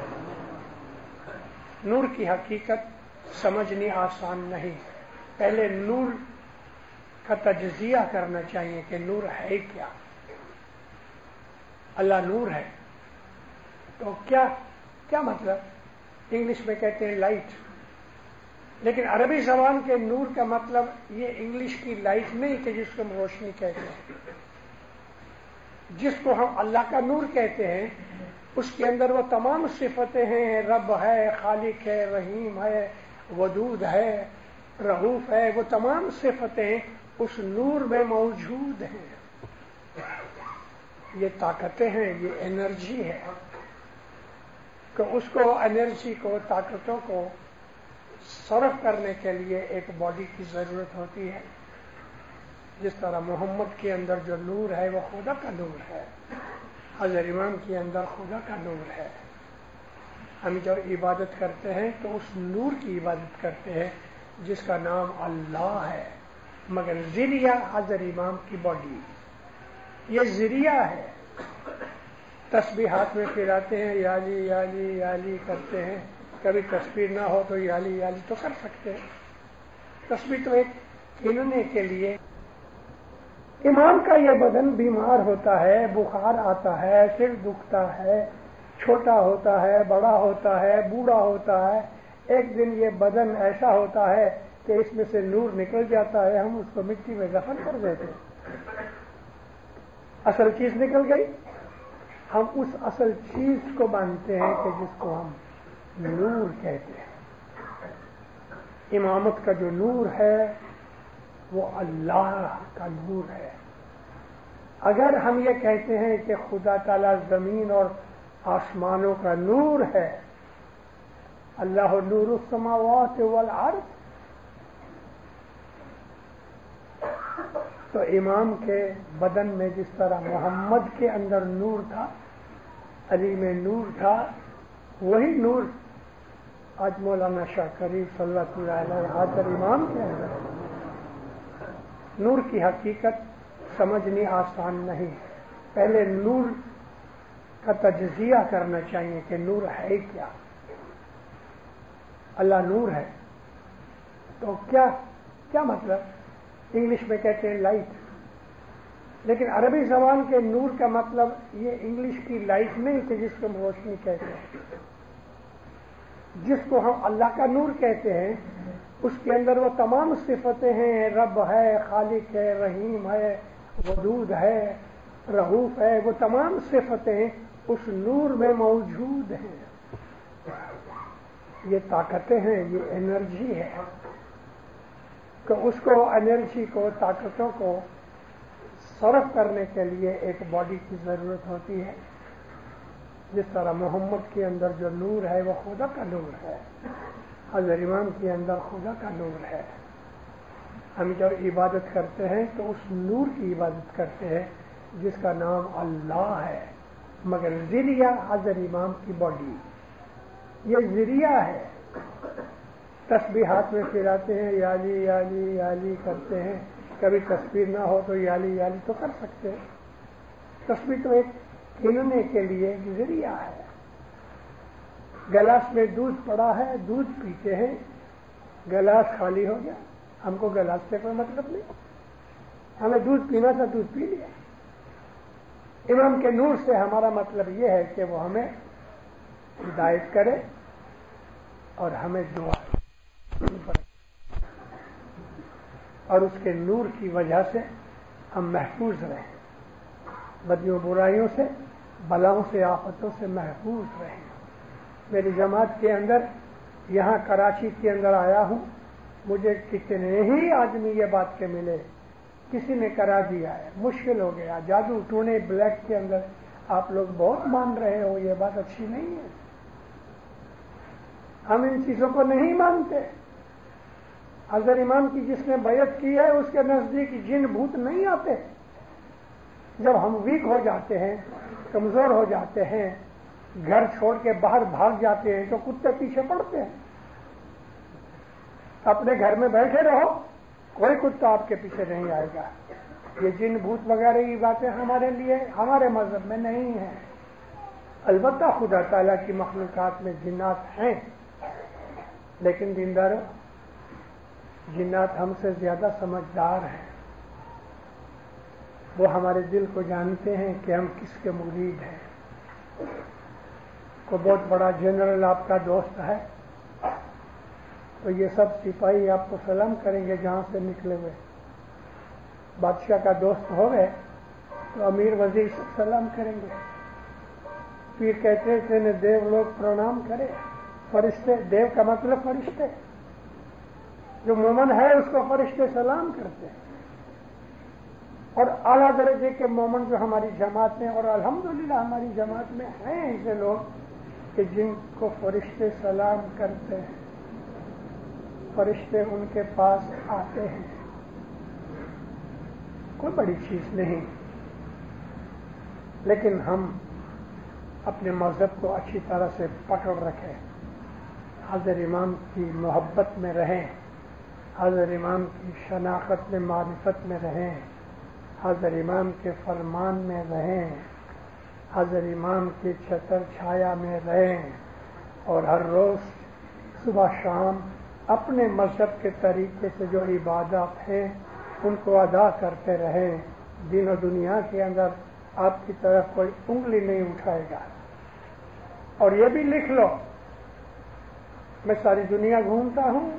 نور کی حقیقت سمجھنی آسان نہیں، پہلے نور کا تجزیہ کرنا چاہیے کہ نور ہے کیا۔ اللہ نور ہے تو کیا مطلب؟ انگلش میں کہتے ہیں لائٹ، لیکن عربی زبان کے نور کا مطلب یہ انگلش کی لائٹ نہیں کہ جس کو ہم روشنی کہتے ہیں۔ جس کو ہم اللہ کا نور کہتے ہیں اس کے اندر وہ تمام صفتیں ہیں، رب ہے، خالق ہے، رحیم ہے، ودود ہے، رؤوف ہے، وہ تمام صفتیں اس نور میں موجود ہیں۔ یہ طاقتیں ہیں، یہ انرجی ہے، کہ اس کو انرجی کو، طاقتوں کو صرف کرنے کے لیے ایک باڈی کی ضرورت ہوتی ہے۔ جس طرح محمد کے اندر جو نور ہے وہ خدا کا نور ہے، حضرت امام کے اندر خدا کا نور ہے۔ ہم جب عبادت کرتے ہیں تو اس نور کی عبادت کرتے ہیں جس کا نام اللہ ہے، مگر ذریعہ حضرت امام کی باڈی، یہ ذریعہ ہے۔ تسبیح ہاتھ میں پھراتے ہیں، یا علی یا علی یا علی کرتے ہیں، کبھی تسبیح نہ ہو تو یا علی یا علی تو کر سکتے ہیں۔ تسبیح تو ایک گننے کے لیے۔ امام کا یہ بدن بیمار ہوتا ہے، بخار آتا ہے، سر دکھتا ہے، چھوٹا ہوتا ہے، بڑا ہوتا ہے، بوڑھا ہوتا ہے، ایک دن یہ بدن ایسا ہوتا ہے کہ اس میں سے نور نکل جاتا ہے، ہم اس کو مٹی میں دفن کر دیتے ہیں۔ اصل چیز نکل گئی، ہم اس اصل چیز کو مانتے ہیں کہ جس کو ہم نور کہتے ہیں۔ امامت کا جو نور ہے وہ اللہ کا نور ہے. اگر ہم یہ کہتے ہیں کہ خدا تعالیٰ زمین اور آسمانوں کا نور ہے، اللہ نور السماوات والارض، تو امام کے بدن میں جس طرح محمد کے اندر نور تھا، علی میں نور تھا، وہی نور آج مولانا شاہ قریب صلی اللہ علیہ حاضر امام کے اندر. نور کی حقیقت سمجھنی آسان نہیں. پہلے نور کا تجزیہ کرنا چاہیے کہ نور ہے کیا. اللہ نور ہے تو کیا مطلب؟ انگلش میں کہتے ہیں لائٹ، لیکن عربی زبان کے نور کا مطلب یہ انگلش کی لائٹ نہیں کہ جس کو ہم روشنی کہتے ہیں. جس کو ہم اللہ کا نور کہتے ہیں اس کے اندر وہ تمام صفتیں ہیں. رب ہے، خالق ہے، رحیم ہے، ودود ہے، رؤوف ہے، وہ تمام صفتیں اس نور میں موجود ہیں. یہ طاقتیں ہیں، یہ انرجی ہے. کہ اس کو انرجی کو، طاقتوں کو صرف کرنے کے لیے ایک باڈی کی ضرورت ہوتی ہے. جس طرح محمد کے اندر جو نور ہے وہ خدا کا نور ہے، حضرت امام کے اندر خدا کا نور ہے. ہم جب عبادت کرتے ہیں تو اس نور کی عبادت کرتے ہیں جس کا نام اللہ ہے، مگر ذریعہ حضرت امام کی باڈی، یہ ذریعہ ہے. تسبیح ہاتھ میں پھراتے ہیں، یا علی یا علی یا علی کرتے ہیں. کبھی تصویر نہ ہو تو یا علی یا علی تو کر سکتے ہیں. تصویر تو ایک گننے کے لیے ایک ذریعہ ہے. گلاس میں دودھ پڑا ہے، دودھ پیتے ہیں، گلاس خالی ہو گیا، ہم کو گلاس سے کوئی مطلب نہیں. ہمیں دودھ پینا تھا، دودھ پی لیا. امام کے نور سے ہمارا مطلب یہ ہے کہ وہ ہمیں ہدایت کرے اور ہمیں دعا، اور اس کے نور کی وجہ سے ہم محفوظ رہیں، بدیوں برائیوں سے، بلاؤں سے، آفتوں سے محفوظ رہیں. میری جماعت کے اندر یہاں کراچی کے اندر آیا ہوں، مجھے کتنے ہی آدمی یہ بات کے ملے، کسی نے کرا دیا ہے، مشکل ہو گیا، جادو ٹونے بلیک کے اندر آپ لوگ بہت مان رہے ہو، یہ بات اچھی نہیں ہے. ہم ان چیزوں کو نہیں مانتے. حضرت امام کی جس نے بیعت کی ہے اس کے نزدیک جن بھوت نہیں آتے. جب ہم ویک ہو جاتے ہیں، کمزور ہو جاتے ہیں، گھر چھوڑ کے باہر بھاگ جاتے ہیں تو کتے پیچھے پڑتے ہیں. اپنے گھر میں بیٹھے رہو، کوئی کتا آپ کے پیچھے نہیں آئے گا. یہ جن بھوت وغیرہ کی باتیں ہمارے لیے، ہمارے مذہب میں نہیں ہیں. البتہ خدا تعالیٰ کی مخلوقات میں جنات ہیں، لیکن دینداروں، جنات ہم سے زیادہ سمجھدار ہیں. وہ ہمارے دل کو جانتے ہیں کہ ہم کس کے مرید ہیں. کوئی بہت بڑا جنرل آپ کا دوست ہے تو یہ سب سپاہی آپ کو سلام کریں گے جہاں سے نکلے ہوئے. بادشاہ کا دوست ہو گئے تو امیر وزیر سب سلام کریں گے. پیر کہتے تھے دیو لوگ پرنام کرے. فرشتے، دیو کا مطلب فرشتے، جو مومن ہے اس کو فرشتے سلام کرتے ہیں. اور اعلیٰ درجے کے مومن جو ہماری جماعت میں، اور الحمدللہ ہماری جماعت میں ہیں ایسے لوگ کہ جن کو فرشتے سلام کرتے ہیں، فرشتے ان کے پاس آتے ہیں. کوئی بڑی چیز نہیں، لیکن ہم اپنے مذہب کو اچھی طرح سے پکڑ رکھیں، حضرت امام کی محبت میں رہیں، حضرت امام کی شناخت میں، معرفت میں رہیں، حضرت امام کے فرمان میں رہیں، حضرت امام کی چھتر چھایا میں رہیں، اور ہر روز صبح شام اپنے مذہب کے طریقے سے جو عبادات ہیں ان کو ادا کرتے رہیں. دین و دنیا کے اندر آپ کی طرف کوئی انگلی نہیں اٹھائے گا. اور یہ بھی لکھ لو، میں ساری دنیا گھومتا ہوں،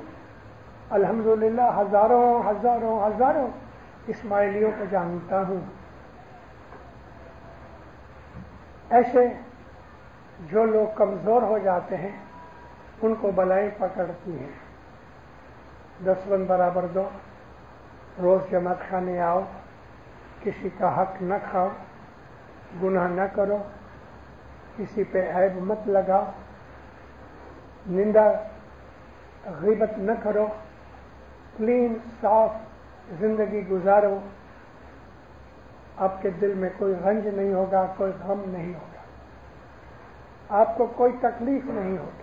الحمدللہ ہزاروں ہزاروں ہزاروں اسماعیلیوں کو جانتا ہوں. ایسے جو لوگ کمزور ہو جاتے ہیں ان کو بلائیں پکڑتی ہیں. 10 برابر دو, روز جماعت خانے آؤ, کسی کا حق نہ کھاؤ, گناہ نہ کرو, کسی پہ عیب مت لگاؤ, نندا غیبت نہ کرو, کلین صاف زندگی گزارو. آپ کے دل میں کوئی رنج نہیں ہوگا, کوئی غم نہیں ہوگا, آپ کو کوئی تکلیف نہیں ہوگی.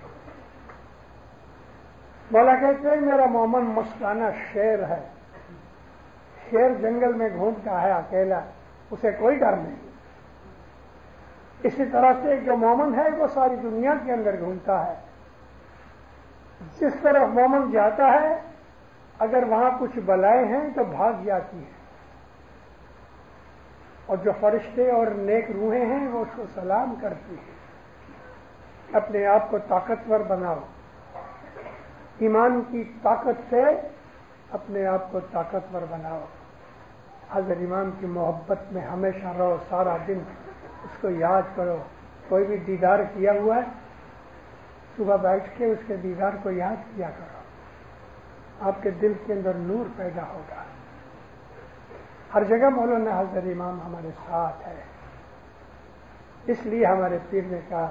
مولا کہتے ہیں میرا مومن مستانہ شیر ہے. شیر جنگل میں گھومتا ہے اکیلا, اسے کوئی ڈر نہیں. اسی طرح سے جو مومن ہے وہ ساری دنیا کے اندر گھومتا ہے. جس طرف مومن جاتا ہے اگر وہاں کچھ بلائیں ہیں تو بھاگ جاتی ہیں, اور جو فرشتے اور نیک روحیں ہیں وہ اس کو سلام کرتی ہیں. اپنے آپ کو طاقتور بناؤ, ایمان کی طاقت سے اپنے آپ کو طاقتور بناؤ. حضرت امام کی محبت میں ہمیشہ رہو, سارا دن اس کو یاد کرو. کوئی بھی دیدار کیا ہوا ہے, صبح بیٹھ کے اس کے دیدار کو یاد کیا کرو, آپ کے دل کے اندر نور پیدا ہوگا. ہر جگہ مولانا حضرت امام ہمارے ساتھ ہے. اس لیے ہمارے پیر نے کہا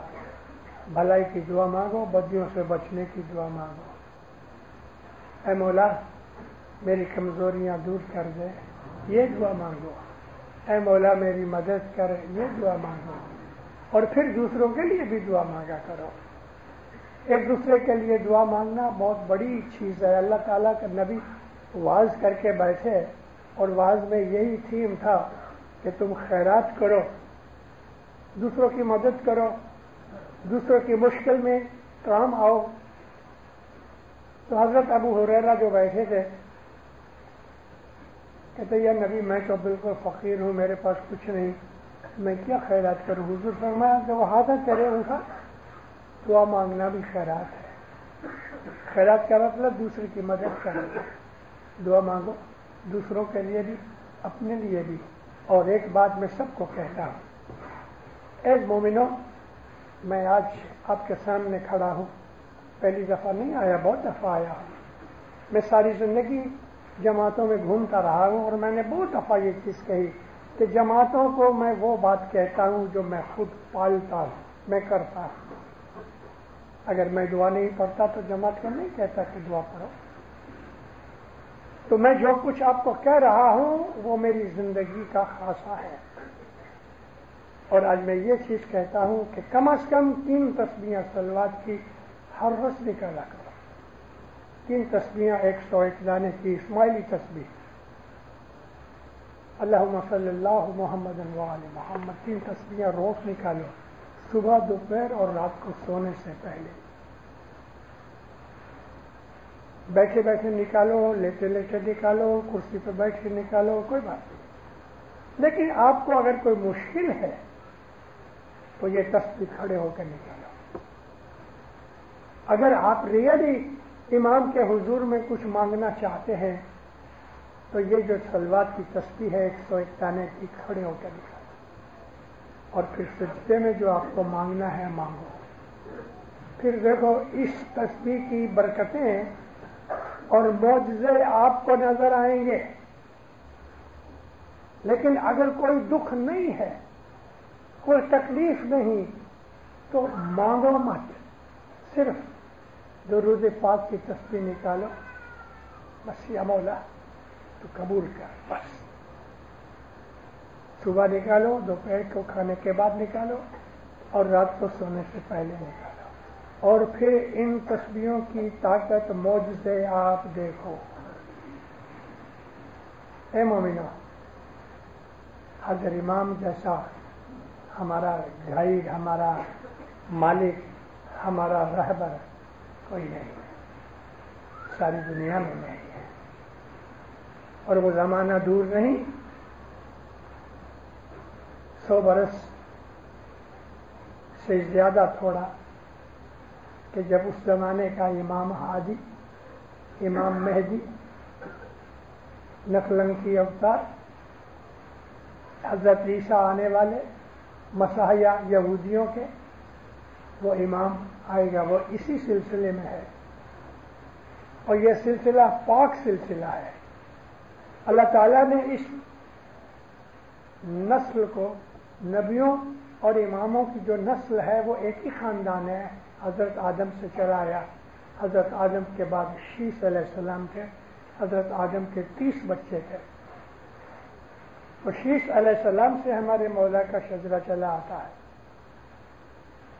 بھلائی کی دعا مانگو, بدیوں سے بچنے کی دعا مانگو. اے مولا میری کمزوریاں دور کر دے, یہ دعا مانگو. اے مولا میری مدد کر, یہ دعا مانگو. اور پھر دوسروں کے لیے بھی دعا مانگا کرو. ایک دوسرے کے لیے دعا مانگنا بہت بڑی چیز ہے. اللہ تعالیٰ کا نبی واعظ کر کے بیٹھے, اور واعظ میں یہی تھیم تھا کہ تم خیرات کرو, دوسروں کی مدد کرو, دوسروں کی مشکل میں کام آؤ. تو حضرت ابو ہریرہ جو بیٹھے تھے کہتے یا نبی میں تو بالکل فقیر ہوں, میرے پاس کچھ نہیں, میں کیا خیرات کروں. حضور فرمایا کہ وہ ہاتھ کرے اٹھا, دعا مانگنا بھی خیرات ہے. خیرات کا مطلب دوسرے کی مدد کرنا. دعا مانگو, دوسروں کے لیے بھی اپنے لیے بھی. اور ایک بات میں سب کو کہتا ہوں, اے مومنوں, میں آج آپ کے سامنے کھڑا ہوں, پہلی دفعہ نہیں آیا, بہت دفعہ آیا ہوں. میں ساری زندگی جماعتوں میں گھومتا رہا ہوں, اور میں نے بہت دفعہ یہ چیز کہی کہ جماعتوں کو میں وہ بات کہتا ہوں جو میں خود پالتا ہوں, میں کرتا ہوں. اگر میں دعا نہیں پڑھتا تو جماعت کو نہیں کہتا کہ دعا پڑھو. تو میں جو کچھ آپ کو کہہ رہا ہوں وہ میری زندگی کا خاصہ ہے. اور آج میں یہ چیز کہتا ہوں کہ کم از کم 3 تسبیحاں صلوات کی ہر روز نکالا کرو. 3 تسبیحاں 101 دانے کی اسماعیلی تسبیح, اللہم صلی اللہ محمد و آل محمد, 3 تسبیحاں روز نکالو, صبح, دوپہر اور رات کو سونے سے پہلے. بیٹھے بیٹھے نکالو, لیٹے لیٹے نکالو, کرسی پہ بیٹھ کے نکالو, کوئی بات نہیں. لیکن آپ کو اگر کوئی مشکل ہے تو یہ تسبیح کھڑے ہو کے نکالو. اگر آپ ریئلی امام کے حضور میں کچھ مانگنا چاہتے ہیں تو یہ جو صلوات کی تسبیح ہے 101 دانے کی, کھڑے ہو کے نکالو. اور پھر سجدے میں جو آپ کو مانگنا ہے مانگو. پھر دیکھو اس تسبیح کی برکتیں اور معجزے آپ کو نظر آئیں گے. لیکن اگر کوئی دکھ نہیں ہے, کوئی تکلیف نہیں, تو مانگو مت, صرف درود پاک کی تسبیح نکالو, بس یا مولا تو قبول کر. بس صبح نکالو, دوپہر کو کھانے کے بعد نکالو, اور رات کو سونے سے پہلے نکالو. اور پھر ان تسبیحوں کی طاقت, معجزے آپ دیکھو. اے مومنو, حضرت امام جیسا ہمارا گائیڈ, ہمارا مالک, ہمارا رہبر کوئی نہیں, ساری دنیا میں نہیں ہے. اور وہ زمانہ دور نہیں, 100 برس سے زیادہ تھوڑا, کہ جب اس زمانے کا امام ہادی, امام مہدی, نقلنکی اوتار, حضرت عیسیٰ آنے والے, مسیحا یہودیوں کے, وہ امام آئے گا, وہ اسی سلسلے میں ہے. اور یہ سلسلہ پاک سلسلہ ہے. اللہ تعالیٰ نے اس نسل کو نبیوں اور اماموں کی جو نسل ہے وہ ایک ہی خاندان ہے. حضرت آدم سے چلا آیا. حضرت آدم کے بعد شیس علیہ السلام تھے. حضرت آدم کے 30 بچے تھے. اور شیس علیہ السلام سے ہمارے مولا کا شجرہ چلا آتا ہے.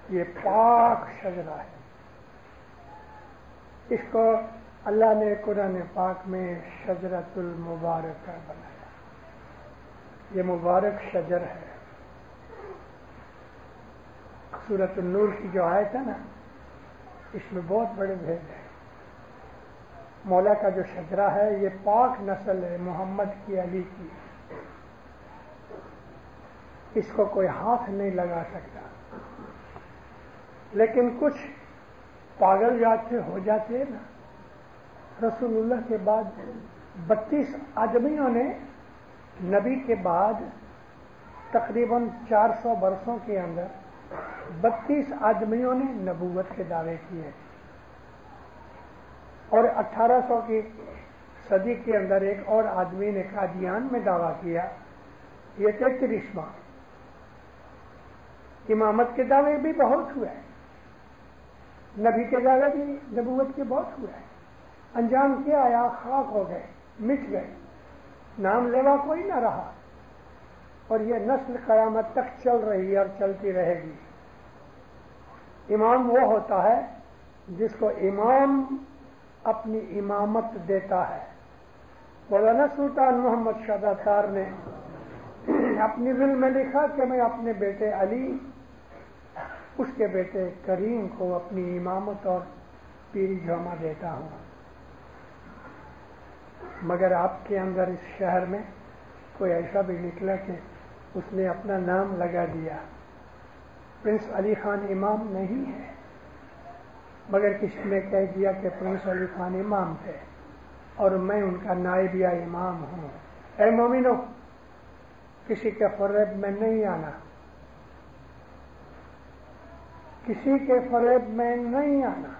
یہ پاک شجرہ ہے. اس کو اللہ نے قرآن پاک میں شجرۃ المبارک بنایا. یہ مبارک شجر ہے. سورۃ النور کی جو آیت ہے نا اس میں بہت بڑے بھید ہیں. مولا کا جو شجرہ ہے یہ پاک نسل ہے محمد کی علی کی. اس کو کوئی ہاتھ نہیں لگا سکتا. لیکن کچھ پاگل جاتے ہو جاتے ہیں نا. رسول اللہ کے بعد 32 آدمیوں نے نبی کے بعد تقریباً 400 برسوں کے اندر 32 آدمیوں نے نبوت کے دعوے کیے. اور 1800 کی صدی کے اندر ایک اور آدمی نے قادیان میں دعویٰ کیا. یہ 33واں. امامت کے دعوے بھی بہت ہوئے. نبی کے دعوے بھی نبوت کے بہت ہوئے. انجام کیا آیا؟ خاک ہو گئے, مٹ گئے. نام لیوا کوئی نہ رہا. اور یہ نسل قیامت تک چل رہی ہے اور چلتی رہے گی. امام وہ ہوتا ہے جس کو امام اپنی امامت دیتا ہے. مولانا سلطان محمد شاہ داتار نے اپنی دل میں لکھا کہ میں اپنے بیٹے علی, اس کے بیٹے کریم کو اپنی امامت اور پیری جامہ دیتا ہوں. مگر آپ کے اندر اس شہر میں کوئی ایسا بھی نکلا کہ اس نے اپنا نام لگا دیا. پرنس علی خان امام نہیں ہے, مگر کسی نے کہہ دیا کہ پرنس علی خان امام تھے اور میں ان کا نائب یا امام ہوں. اے مومنو, کسی کے فریب میں نہیں آنا. کسی کے فریب میں نہیں آنا.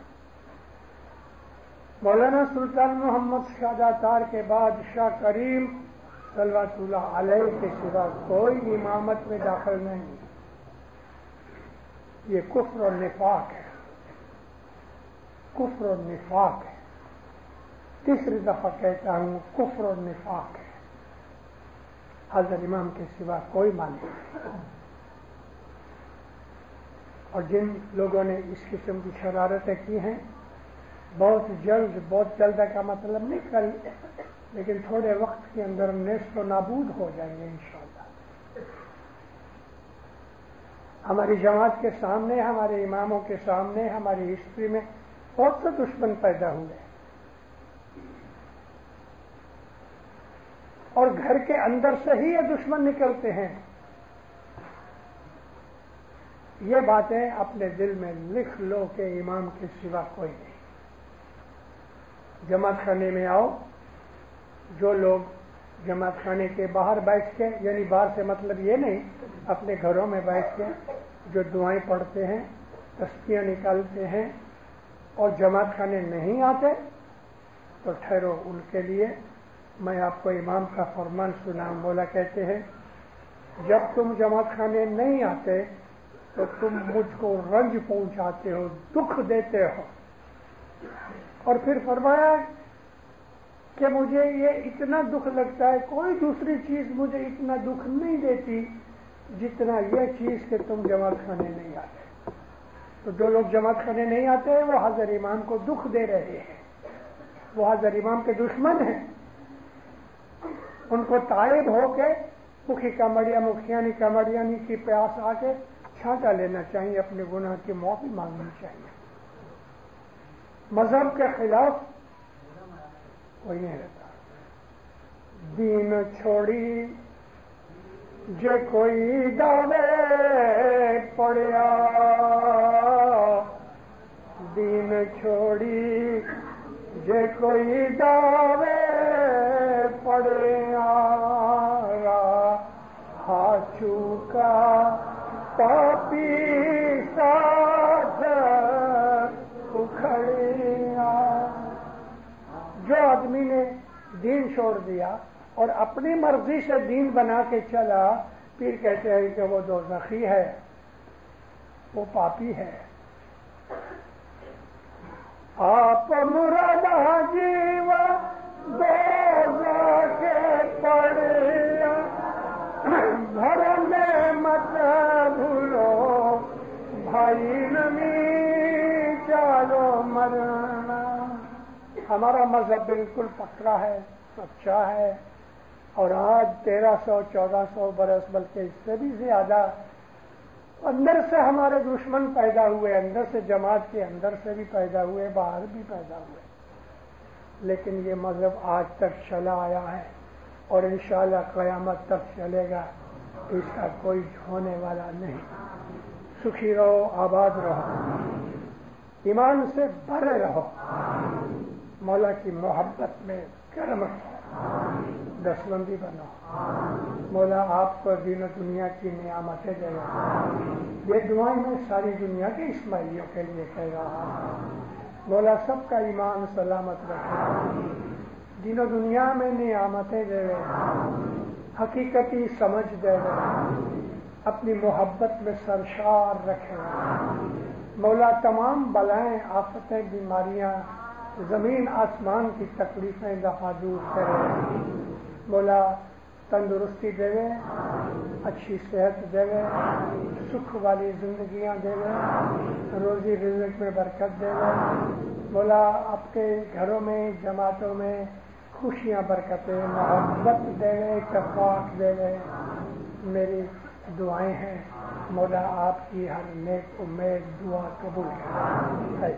مولانا سلطان محمد شاہ داتار کے بعد شاہ کریم صلوات اللہ علیہ کے سوا کوئی امامت میں داخل نہیں. یہ کفر اور نفاق ہے. کفر اور نفاق ہے. تیسری دفعہ کہتا ہوں کفر اور نفاق ہے. حضرت امام کے سوا کوئی مانتا نہیں. اور جن لوگوں نے اس قسم کی شرارتیں کی ہیں بہت جلد کا مطلب نہیں کل, لیکن تھوڑے وقت کے اندر نیست و نابود ہو جائیں گے انشاءاللہ. ہماری جماعت کے سامنے, ہمارے اماموں کے سامنے, ہماری ہسٹری میں بہت سے دشمن پیدا ہوئے. اور گھر کے اندر سے ہی یہ دشمن نکلتے ہیں. یہ باتیں اپنے دل میں لکھ لو کہ امام کے سوا کوئی نہیں. جماعت خانے میں آؤ. جو لوگ جماعت خانے کے باہر بیٹھ کے, یعنی باہر سے مطلب یہ نہیں, اپنے گھروں میں بیٹھ کے جو دعائیں پڑھتے ہیں, تسبیحاں نکالتے ہیں اور جماعت خانے نہیں آتے, تو ٹھہرو, ان کے لیے میں آپ کو امام کا فرمان سناؤں. مولا کہتے ہیں جب تم جماعت خانے نہیں آتے تو تم مجھ کو رنج پہنچاتے ہو, دکھ دیتے ہو. اور پھر فرمایا کہ مجھے یہ اتنا دکھ لگتا ہے, کوئی دوسری چیز مجھے اتنا دکھ نہیں دیتی جتنا یہ چیز کہ تم جماعت خانے نہیں آتے. تو جو لوگ جماعت خانے نہیں آتے ہیں وہ حضرت امام کو دکھ دے رہے ہیں. وہ حضرت امام کے دشمن ہیں. ان کو تائب ہو کے مکھی مکھیانی کمڑیانی کی پیاس آ کے چھانٹا لینا چاہیے, اپنے گناہ کی معافی مانگنی چاہیے. مذہب کے خلاف کوئی نہیں رہتا. دین چھوڑی جو کوئی دعوے پڑیا, دین چھوڑی جو کوئی دعوے پڑیا, ہاتھوں کا پاپی ساتھ اکھڑیا. دین چھوڑ دیا اور اپنی مرضی سے دین بنا کے چلا، پھر کہتے ہیں کہ وہ دوزخی ہے، وہ پاپی ہے۔ آپ مراد جیوا دوزخ پڑیا، گھر میں مت بھولو بھائی نمی چالو مرنا۔ ہمارا مذہب بالکل پکا ہے، سچا ہے، اور آج 1300-1400 برس بلکہ اس سے بھی زیادہ اندر سے ہمارے دشمن پیدا ہوئے، اندر سے جماعت کے اندر سے بھی پیدا ہوئے، باہر بھی پیدا ہوئے، لیکن یہ مذہب آج تک چلا آیا ہے اور انشاءاللہ قیامت تک چلے گا، اس کا کوئی ہونے والا نہیں۔ سکھی رہو، آباد رہو، ایمان سے بھرے رہو، مولا کی محبت میں گرم رہو، دستبندی بنو۔ مولا آپ کو دین و دنیا کی نعمتیں دے گا۔ یہ دعائیں میں ساری دنیا کے اسماعیلیوں کے لیے کہہ رہا ہوں۔ مولا سب کا ایمان سلامت رکھے، دین و دنیا میں نعمتیں دے گا، حقیقتی سمجھ دے گا، اپنی محبت میں سرشار رکھے گا۔ مولا تمام بلائیں، آفتیں، بیماریاں، زمین آسمان کی تکلیفیں دفع دور کرے۔ مولا تندرستی دے گے، اچھی صحت دے گے، سکھ والی زندگیاں دے گے، روزی رزق میں برکت دے گے۔ مولا آپ کے گھروں میں، جماعتوں میں خوشیاں، برکتیں، محبت دے گے، اتفاق دے گے۔ میری دعائیں ہیں، مولا آپ کی ہر نیک امید دعا قبول کرے۔